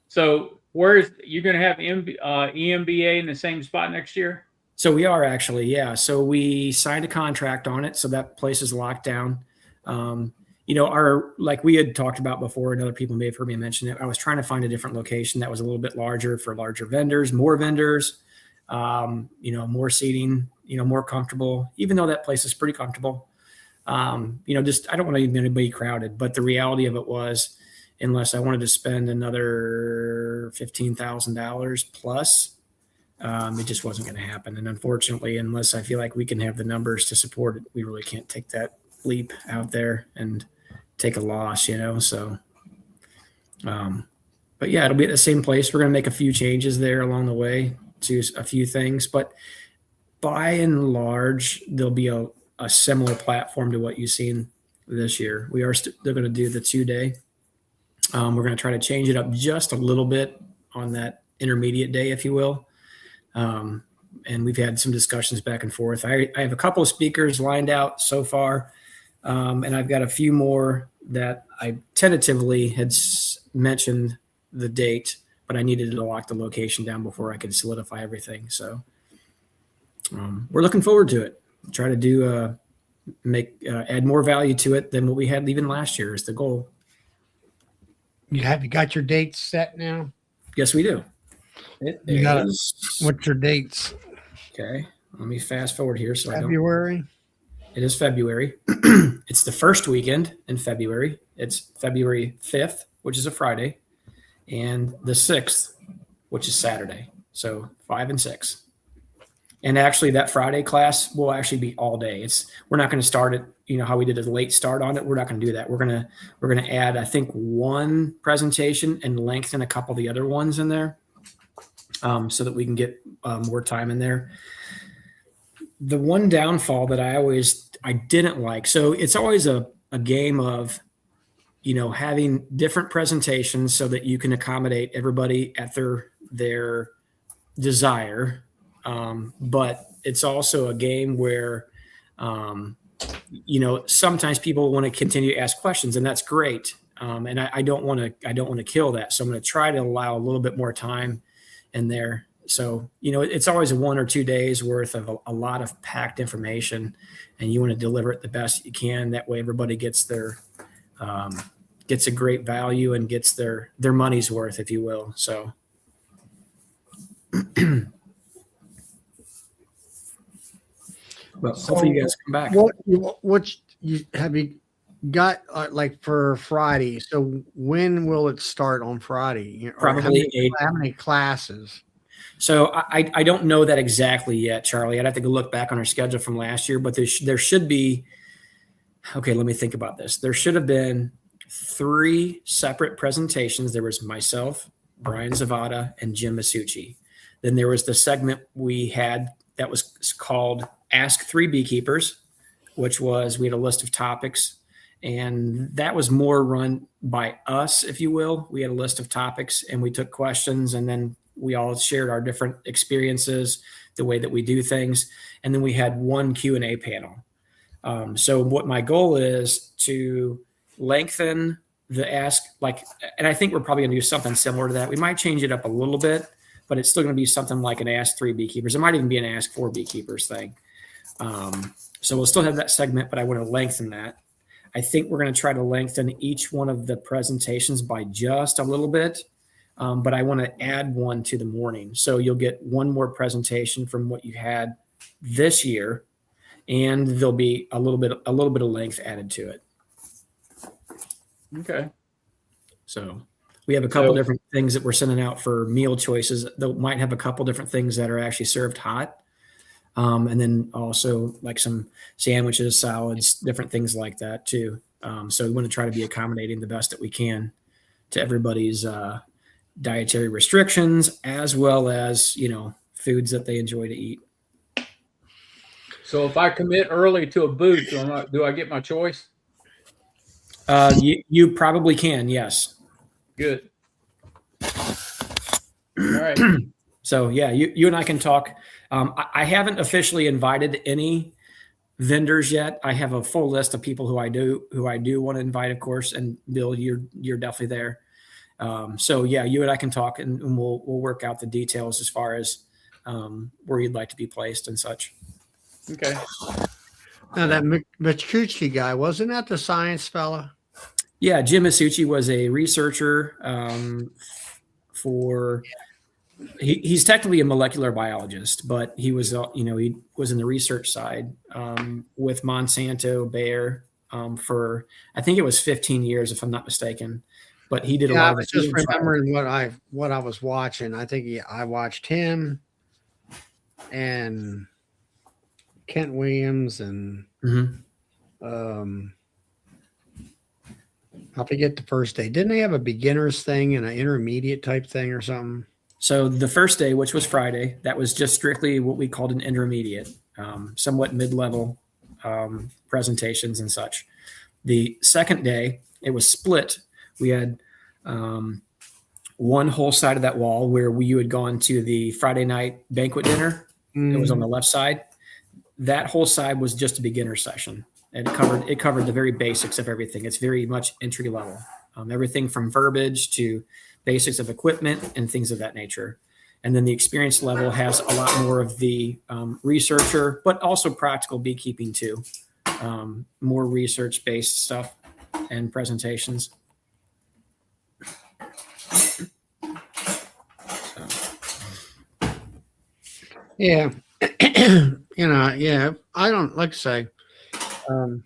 So where's you're gonna have EMBA in the same spot next year? So we are actually, yeah. So we signed a contract on it, so that place is locked down. Like we had talked about before, and other people may have heard me mention it. I was trying to find a different location that was a little bit larger for larger vendors, more vendors, more seating, more comfortable. Even though that place is pretty comfortable, I don't want to even anybody crowded. But the reality of it was, unless I wanted to spend another $15,000 plus. It just wasn't going to happen. And unfortunately, unless I feel like we can have the numbers to support it, we really can't take that leap out there and take a loss, So, but yeah, it'll be at the same place. We're going to make a few changes there along the way to a few things, but by and large, there'll be a similar platform to what you've seen this year. We are they're going to do the 2-day. We're going to try to change it up just a little bit on that intermediate day, if you will. And we've had some discussions back and forth. I have a couple of speakers lined out so far. And I've got a few more that I tentatively had mentioned the date, but I needed to lock the location down before I could solidify everything. So we're looking forward to it. Try to do add more value to it than what we had even last year is the goal. you got your dates set now? Yes, we do. What's your dates? Okay. Let me fast forward here. So February? It is February. It's the first weekend in February. It's February 5th, which is a Friday, and the 6th, which is Saturday. So 5 and 6. And actually, that Friday class will actually be all day. We're not going to start it, how we did a late start on it. We're not going to do that. We're going to add, I think, one presentation and lengthen a couple of the other ones in there, so that we can get more time in there. The one downfall that I didn't like. So it's always a game of, having different presentations so that you can accommodate everybody at their desire. But it's also a game where, sometimes people want to continue to ask questions, and that's great. And I don't want to kill that. So I'm going to try to allow a little bit more time in there. So, it's always 1 or 2 days worth of a lot of packed information, and you want to deliver it the best you can. That way everybody gets gets a great value and gets their money's worth, if you will. So, but hopefully you guys come back. What have you got like for Friday? So when will it start on Friday? Probably how many classes? So I don't know that exactly yet, Charlie. I'd have to go look back on our schedule from last year, but there should be. Okay, let me think about this. There should have been 3 separate presentations. There was myself, Brian Zavada, and Jim Masucci. Then there was the segment we had that was called Ask 3 Beekeepers, which was, we had a list of topics, and that was more run by us, if you will. We had a list of topics and we took questions, and then we all shared our different experiences, the way that we do things. And then we had one Q&A panel. So what my goal is to lengthen the ask, and I think we're probably going to do something similar to that. We might change it up a little bit, but it's still going to be something like an Ask 3 Beekeepers. It might even be an Ask 4 Beekeepers thing. So we'll still have that segment, but I want to lengthen that. I think we're going to try to lengthen each one of the presentations by just a little bit, but I want to add one to the morning. So you'll get one more presentation from what you had this year, and there'll be a little bit of length added to it. Okay. So we have a couple different things that we're sending out for meal choices. They might have a couple different things that are actually served hot. And then also like some sandwiches, salads, different things like that too. So we want to try to be accommodating the best that we can to everybody's dietary restrictions, as well as, foods that they enjoy to eat. So if I commit early to a booth, do I get my choice? You probably can, yes. Good. All right. So yeah, you and I can talk. I haven't officially invited any vendors yet. I have a full list of people who I do want to invite, of course. And Bill, you're definitely there. So yeah, you and I can talk, and we'll work out the details as far as where you'd like to be placed and such. Okay. Now that Masucci guy, wasn't that the science fella? Yeah, Jim Masucci was a researcher he's technically a molecular biologist, but he was he was in the research side with Monsanto, Bayer for, I think it was 15 years, if I'm not mistaken. But he did a lot of. I was just remembering what I was watching. I think I watched him and Kent Williams and I forget the first day. Didn't they have a beginner's thing and an intermediate type thing or something? So the first day, which was Friday, that was just strictly what we called an intermediate, somewhat mid-level presentations and such. The second day, it was split. We had one whole side of that wall where you had gone to the Friday night banquet dinner. It was on the left side. That whole side was just a beginner session. And it covered the very basics of everything. It's very much entry level. Everything from verbiage to basics of equipment and things of that nature. And then the experience level has a lot more of the researcher, but also practical beekeeping too. More research-based stuff and presentations. Yeah. Yeah. I don't, like to say, all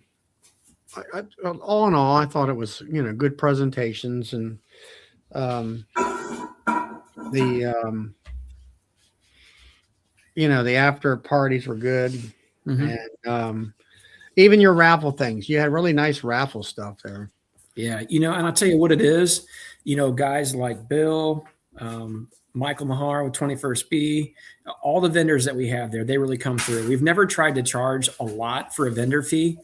in all, I thought it was, good presentations, and the after parties were good. Mhm. And even your raffle things, you had really nice raffle stuff there. Yeah, and I'll tell you what it is. Guys like Bill, Michael Mahar with 21st B, all the vendors that we have there, they really come through. We've never tried to charge a lot for a vendor fee,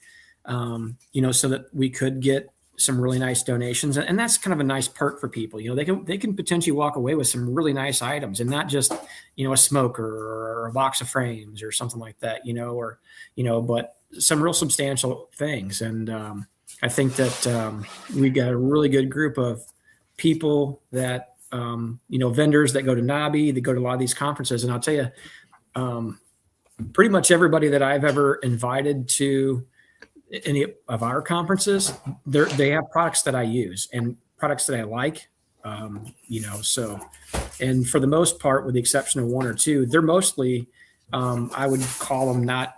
so that we could get some really nice donations, and that's kind of a nice perk for people. They can potentially walk away with some really nice items, and not just a smoker or a box of frames or something like that. But some real substantial things. And I think that we got a really good group of people that vendors that go to NABI, that go to a lot of these conferences, and I'll tell you, pretty much everybody that I've ever invited to any of our conferences, they have products that I use and products that I like. So, and for the most part, with the exception of one or two, they're mostly, I would call them not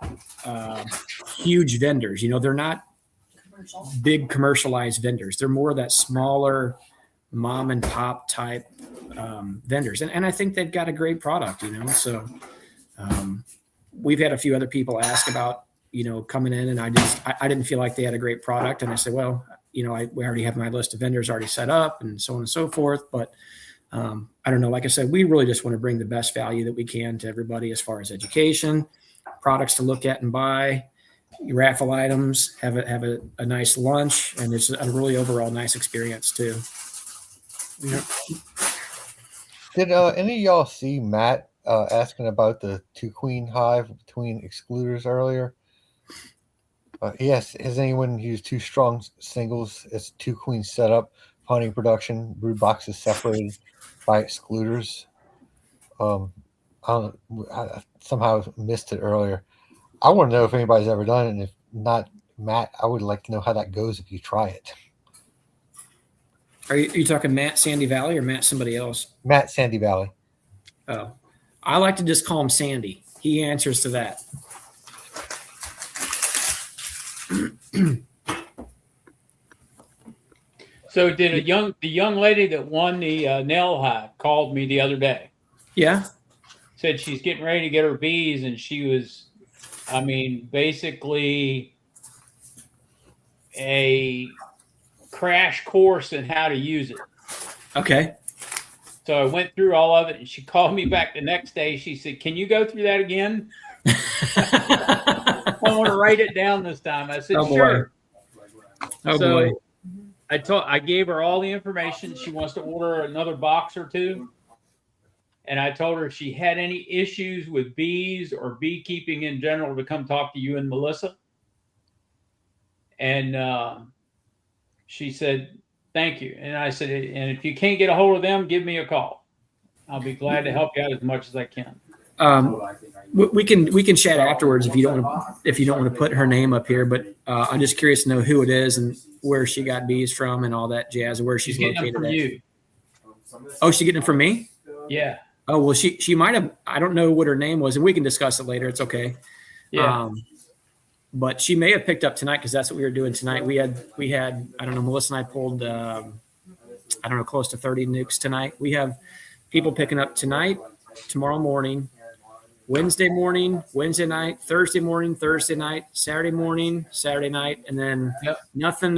huge vendors. They're not big commercialized vendors. They're more of that smaller mom and pop type vendors. And I think they've got a great product, so we've had a few other people ask about, coming in, and I didn't feel like they had a great product. And I said, well, we already have my list of vendors already set up and so on and so forth. But I don't know. Like I said, we really just want to bring the best value that we can to everybody as far as education, products to look at and buy, raffle items, have a nice lunch, and it's a really overall nice experience too. Yeah. Did any of y'all see Matt asking about the 2-queen hive between excluders earlier? Yes. Has anyone used 2 strong singles as 2-queen setup, honey production, brood boxes separated by excluders? I somehow missed it earlier. I want to know if anybody's ever done it, and if not, Matt, I would like to know how that goes if you try it. Are you talking Matt Sandy Valley or Matt somebody else? Matt Sandy Valley. Oh, I like to just call him Sandy. He answers to that. So did the young lady that won the nail hive called me the other day? Yeah. Said she's getting ready to get her bees, and she was, basically a crash course in how to use it. Okay. So I went through all of it, and she called me back the next day. She said, "Can you go through that again? I want to write it down this time." I said, Oh, "Sure." Oh, So boy. I gave her all the information. She wants to order another box or 2. And I told her if she had any issues with bees or beekeeping in general to come talk to you and Melissa. And she said, "Thank you." And I said, "And if you can't get a hold of them, give me a call. I'll be glad to help you out as much as I can." We can chat afterwards if you don't want to put her name up here, but I'm just curious to know who it is and where she got bees from and all that jazz, and where she's getting located them from at. you. Oh, she's getting them from me? Yeah. Oh, well, she might have. I don't know what her name was, and we can discuss it later. It's okay. Yeah. But she may have picked up tonight, because that's what we were doing tonight. We had I don't know, Melissa and I pulled close to 30 nukes tonight. We have people picking up tonight, tomorrow morning, Wednesday morning, Wednesday night, Thursday morning, Thursday night, Saturday morning, Saturday night, and then nothing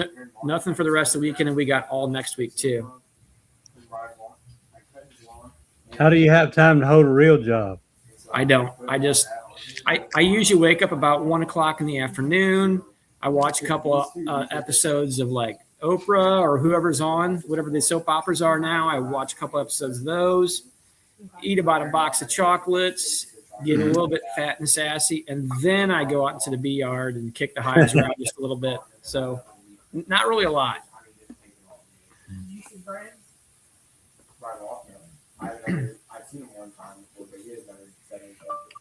for the rest of the weekend, and we got all next week too. How do you have time to hold a real job? I don't. I usually wake up about 1 o'clock in the afternoon. I watch a couple of episodes of like Oprah or whoever's on, whatever the soap operas are now. I watch a couple episodes of those, eat about a box of chocolates, get a little bit fat and sassy, and then I go out into the bee yard and kick the hives around just a little bit. So not really a lot.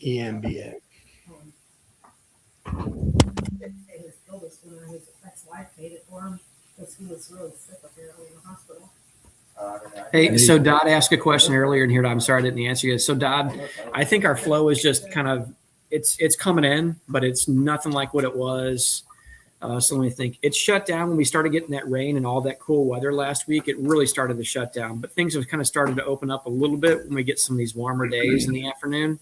EMBA. His eldest one, his ex-wife made it for him because he was really sick apparently in the hospital. Hey, so Dodd asked a question earlier in here. I'm sorry I didn't answer you. So Dodd, I think our flow is just kind of it's coming in, but it's nothing like what it was. So let me think. It shut down when we started getting that rain and all that cool weather last week. It really started to shut down, but things have kind of started to open up a little bit when we get some of these warmer days in the afternoon.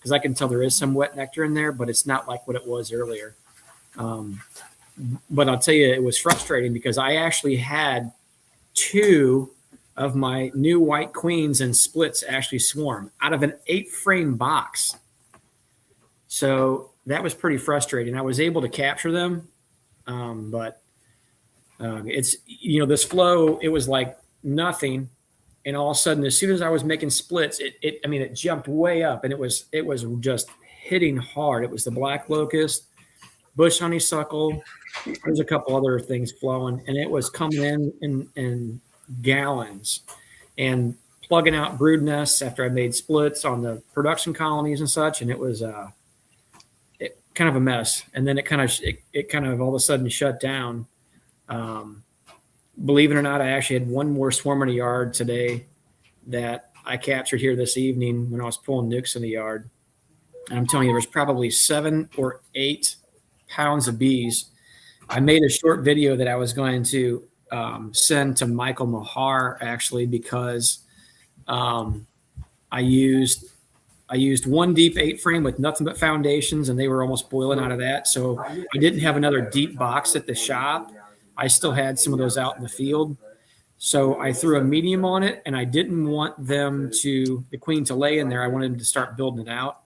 because I can tell there is some wet nectar in there, but it's not like what it was earlier. But I'll tell you, it was frustrating because I actually had 2 of my new white queens and splits actually swarm out of an 8-frame box. So that was pretty frustrating. I was able to capture them, but it's, this flow, it was like nothing. And all of a sudden, as soon as I was making splits, it jumped way up, and it was just hitting hard. It was the black locust, bush honeysuckle. There's a couple other things flowing, and it was coming in gallons and plugging out brood nests after I made splits on the production colonies and such. And it was kind of a mess. And then it kind of all of a sudden shut down. Believe it or not, I actually had one more swarm in the yard today that I captured here this evening when I was pulling nukes in the yard. And I'm telling you, there was probably 7 or 8 pounds of bees. I made a short video that I was going to send to Michael Mahar, actually, because I used 1 deep 8-frame with nothing but foundations, and they were almost boiling out of that. So I didn't have another deep box at the shop. I still had some of those out in the field. So I threw a medium on it, and I didn't want the queen to lay in there. I wanted them to start building it out.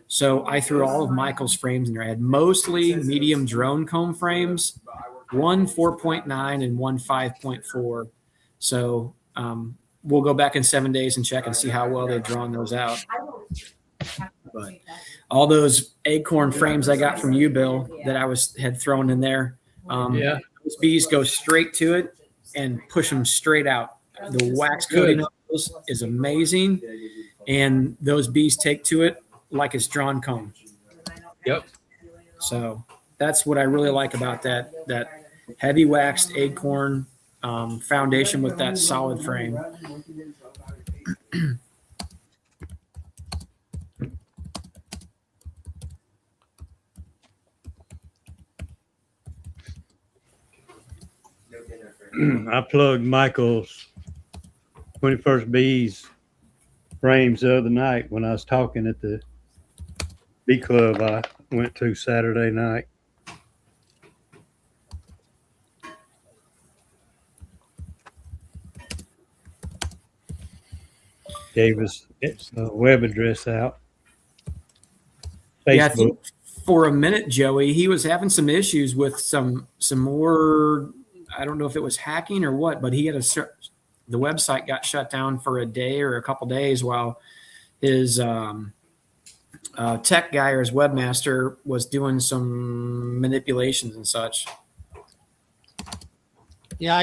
So I threw all of Michael's frames in there. I had mostly medium drone comb frames, 1 4.9 and 1 5.4. So we'll go back in 7 days and check and see how well they've drawn those out. But all those acorn frames I got from you, Bill, that I had thrown in there, those bees go straight to it and push them straight out. The wax coating of those is amazing, and those bees take to it like it's drawn comb. Yep. So that's what I really like about that heavy waxed acorn foundation with that solid frame. I plugged Michael's 21st Bees frames the other night when I was talking at the bee club I went to Saturday night. Gave us a web address out. Facebook. Yeah, I think for a minute, Joey, he was having some issues with some more. I don't know if it was hacking or what, but he had the website got shut down for a day or a couple days while his tech guy or his webmaster was doing some manipulations and such. Yeah,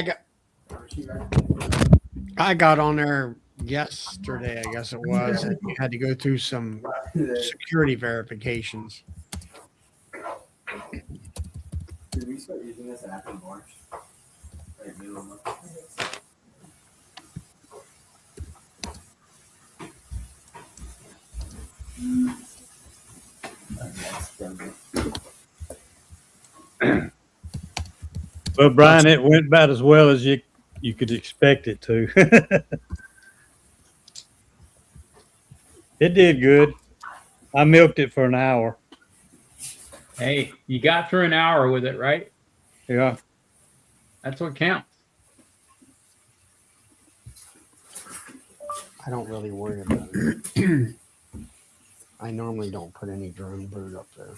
I got on there yesterday, I guess it was, and you had to go through some security verifications. Did we start using this app in March? Like middle of March? Well, Brian, it went about as well as you could expect it to. It did good. I milked it for an hour. Hey, you got through an hour with it, right? Yeah. That's what counts. I don't really worry about it. I normally don't put any drone brood up there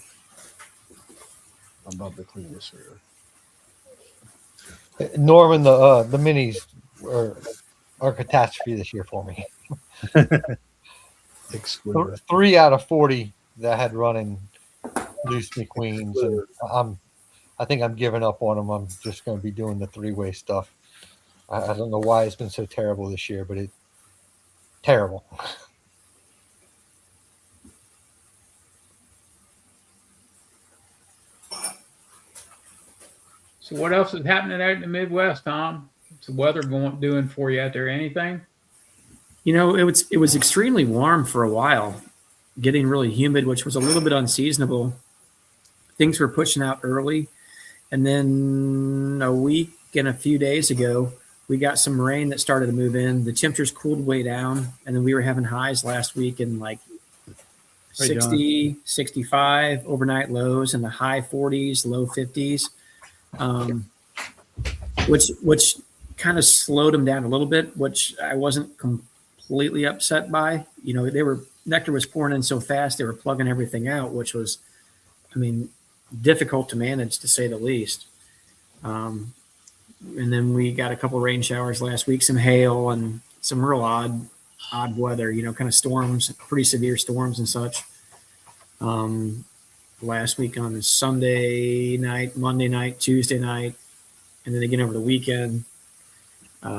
above the cleanest rear. Norman, the minis are catastrophe this year for me. Exclusive. 3 out of 40 that I had running loose me queens, and I think I'm giving up on them. I'm just going to be doing the 3-way stuff. I don't know why it's been so terrible this year, but it's terrible. So what else is happening out in the Midwest, Tom? What's the weather doing for you out there? Anything? You know, it was extremely warm for a while, getting really humid, which was a little bit unseasonable. Things were pushing out early, and then a week and a few days ago, we got some rain that started to move in. The temperatures cooled way down, and then we were having highs last week in like Right, John. 60, 65 overnight lows in the high 40s, low 50s, which kind of slowed them down a little bit, which I wasn't completely upset by. You know, nectar was pouring in so fast, they were plugging everything out, which was, I mean, difficult to manage to say the least. And then we got a couple of rain showers last week, some hail and some real odd weather, you know, kind of storms, pretty severe storms and such. Last week on Sunday night, Monday night, Tuesday night, and then again over the weekend. We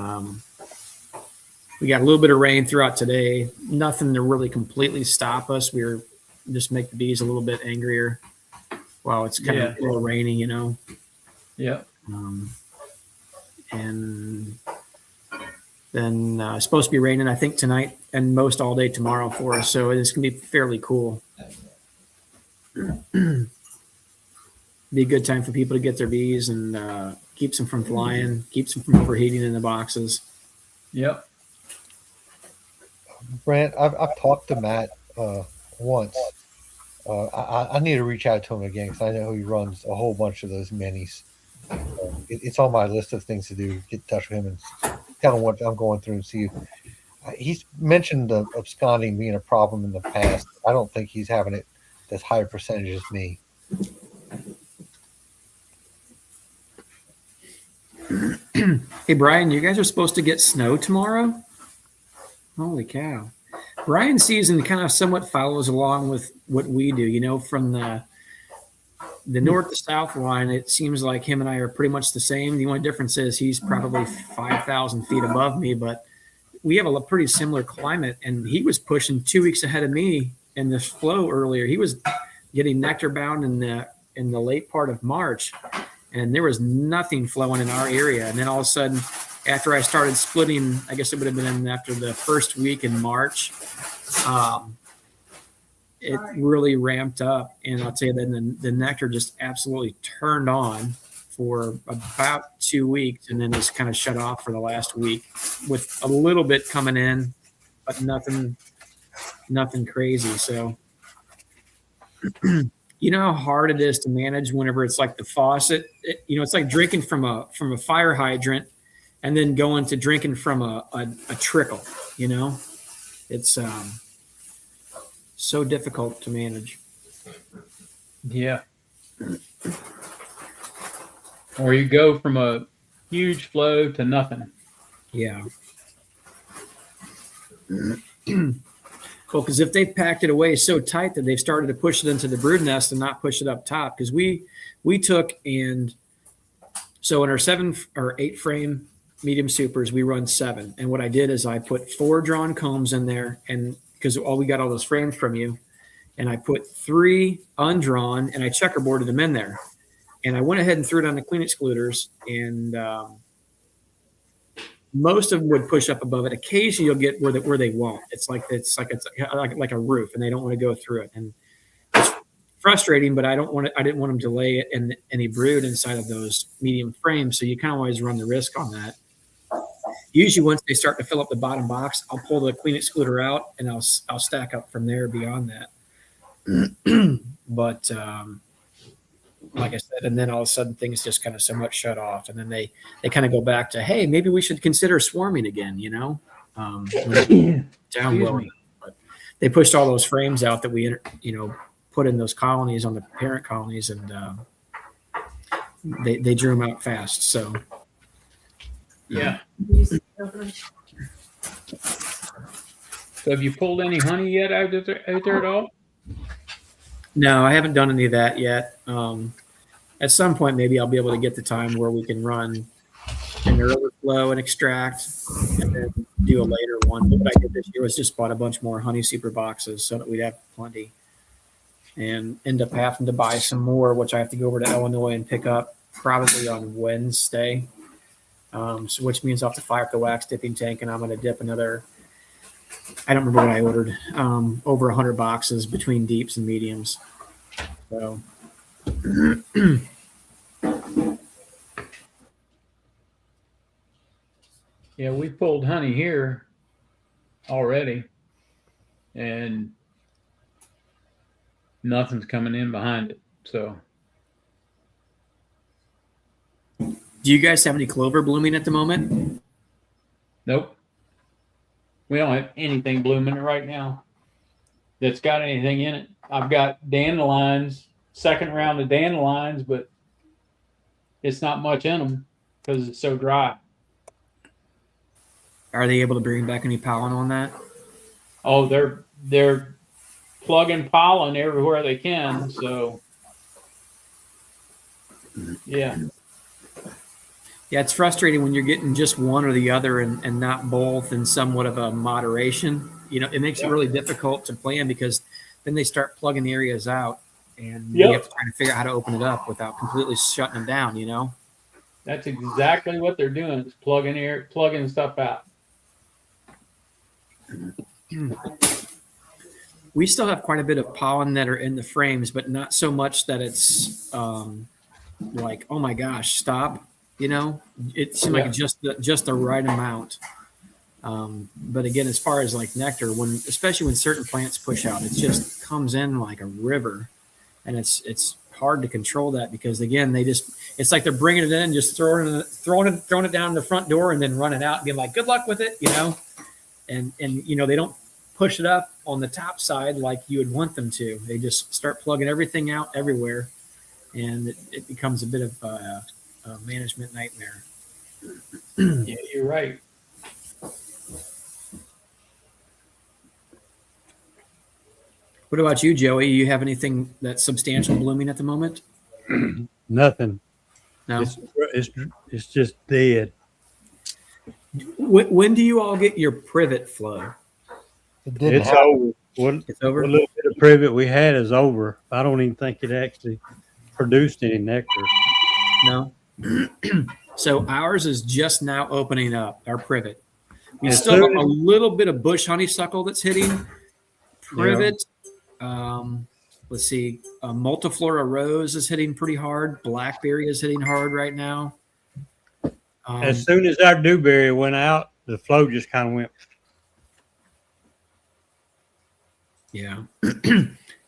got a little bit of rain throughout today. Nothing to really completely stop us. We were just make the bees a little bit angrier while it's kind of a little rainy, you know. Yeah. And then it's supposed to be raining, I think, tonight and most all day tomorrow for us. So it's going to be fairly cool. Be a good time for people to get their bees and keeps them from flying, keeps them from overheating in the boxes. Yep. Brent, I've talked to Matt once. I need to reach out to him again because I know he runs a whole bunch of those minis. It's on my list of things to do. Get in touch with him and tell him what I'm going through and see. He's mentioned the absconding being a problem in the past. I don't think he's having it as high a percentage as me. Hey, Brian, you guys are supposed to get snow tomorrow? Holy cow. Brian's season kind of somewhat follows along with what we do, you know, from the north to south line. It seems like him and I are pretty much the same. The only difference is he's probably 5,000 feet above me, but we have a pretty similar climate. And he was pushing 2 weeks ahead of me in this flow earlier. He was getting nectar bound in the late part of March, and there was nothing flowing in our area. And then all of a sudden, after I started splitting, I guess it would have been after the first week in March, it really ramped up. And I'll tell you that the nectar just absolutely turned on for about 2 weeks, and then just kind of shut off for the last week with a little bit coming in, but nothing crazy. So you know how hard it is to manage whenever it's like the faucet. You know, it's like drinking from a fire hydrant and then going to drinking from a trickle. You know, it's so difficult to manage. Yeah. Or you go from a huge flow to nothing. Yeah. Well, because if they packed it away so tight that they've started to push it into the brood nest and not push it up top, because we took, and so in our 7 or 8 frame medium supers, we run 7. And what I did is I put 4 drawn combs in there, and because we got all those frames from you, and I put 3 undrawn, and I checkerboarded them in there. And I went ahead and threw it on the queen excluders, and most of them would push up above it. Occasionally, you'll get where they won't. It's like a roof, and they don't want to go through it. And it's frustrating, but I didn't want them to lay it in any brood inside of those medium frames. So you kind of always run the risk on that. Usually, once they start to fill up the bottom box, I'll pull the queen excluder out, and I'll stack up from there beyond that. But like I said, and then all of a sudden things just kind of somewhat shut off, and then they kind of go back to, hey, maybe we should consider swarming again, you know, down low. But they pushed all those frames out that we, you know, put in those colonies on the parent colonies, and they drew them out fast. So yeah. So have you pulled any honey yet out there at all? No, I haven't done any of that yet. At some point, maybe I'll be able to get the time where we can run an early flow and extract, and then do a later one. But what I did this year was just bought a bunch more honey super boxes so that we'd have plenty, and end up having to buy some more, which I have to go over to Illinois and pick up probably on Wednesday. So which means I'll have to fire up the wax dipping tank, and I'm going to dip another, I don't remember what I ordered, over 100 boxes between deeps and mediums. So yeah, we pulled honey here already, and nothing's coming in behind it. So Do you guys have any clover blooming at the moment? nope, we don't have anything blooming right now that's got anything in it. I've got dandelions, second round of dandelions, but it's not much in them because it's so dry. Are they able to bring back any pollen on that? Oh, they're plugging pollen everywhere they can. So yeah, Yeah, it's frustrating when you're getting just one or the other and not both in somewhat of a moderation. You know, it makes it Yep. really difficult to plan because then they start plugging the areas out and Yep. we have to try to figure out how to open it up without completely shutting them down, you know? that's exactly what they're doing. Is plugging stuff out. We still have quite a bit of pollen that are in the frames, but not so much that it's like, oh my gosh, stop. You know, it seemed like just the right amount. But again, as far as like nectar, especially when certain plants push out, it just comes in like a river, and it's hard to control that because again, it's like they're bringing it in, just throwing it down the front door, and then running out and being like, good luck with it, you know, and you know they don't push it up on the top side like you would want them to. They just start plugging everything out everywhere, and it becomes a bit of a management nightmare. Yeah, you're right. What about you, Joey? You have anything that's substantial blooming at the moment? Nothing. No. It's just dead. When do you all get your privet flow? It didn't It's happen. over. It's over. What little bit of privet we had is over. I don't even think it actually produced any nectar. No. So ours is just now opening up, our privet. We As still have soon a as- little bit of bush honeysuckle that's hitting. Privet. Let's see. Multiflora rose is hitting pretty hard. Blackberry is hitting hard right now. As soon as our dewberry went out, the flow just kind of went. Yeah.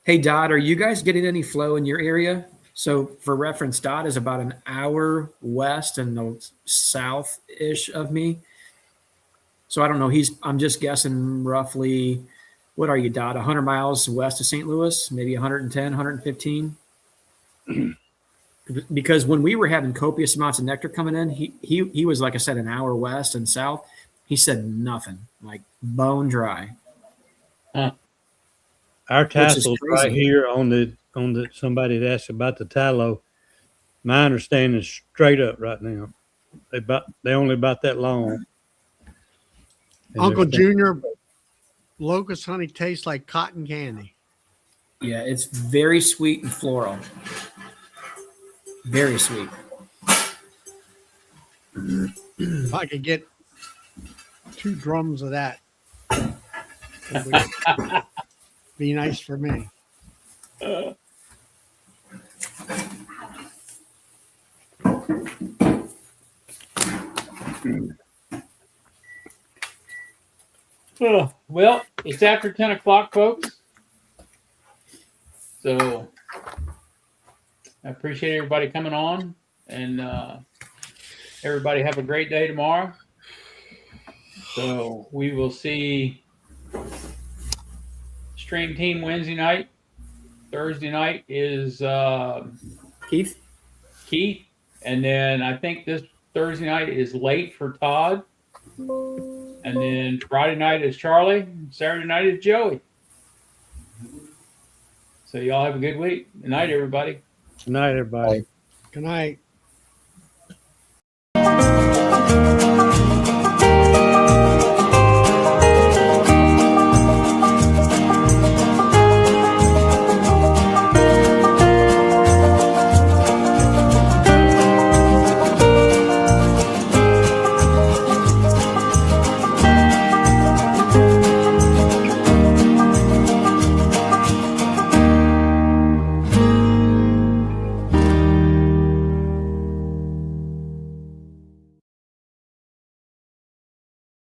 Hey, Dot, are you guys getting any flow in your area? So, for reference, Dot is about an hour west and the south-ish of me. So I don't know. I'm just guessing roughly. What are you, Dot? 100 miles west of St. Louis, maybe 110, 115. Because when we were having copious amounts of nectar coming in, he was, like I said, an hour west and south. He said nothing, like bone dry. Our Which is tassel's right crazy. here on the somebody that asked about the tallow. My understanding is straight up right now. They only about that long. And Uncle they're- Junior, locust honey tastes like cotton candy. Yeah, it's very sweet and floral. Very sweet. If I could get 2 drums of that, it would be nice for me. Well, it's after 10 o'clock, folks. So I appreciate everybody coming on, and everybody have a great day tomorrow. So we will see Stream Team Wednesday night. Thursday night is Keith? Keith, and then I think this Thursday night is late for Todd. And then Friday night is Charlie. Saturday night is Joey. So y'all have a good week. Good night, everybody. Good night, everybody. Bye. Good night.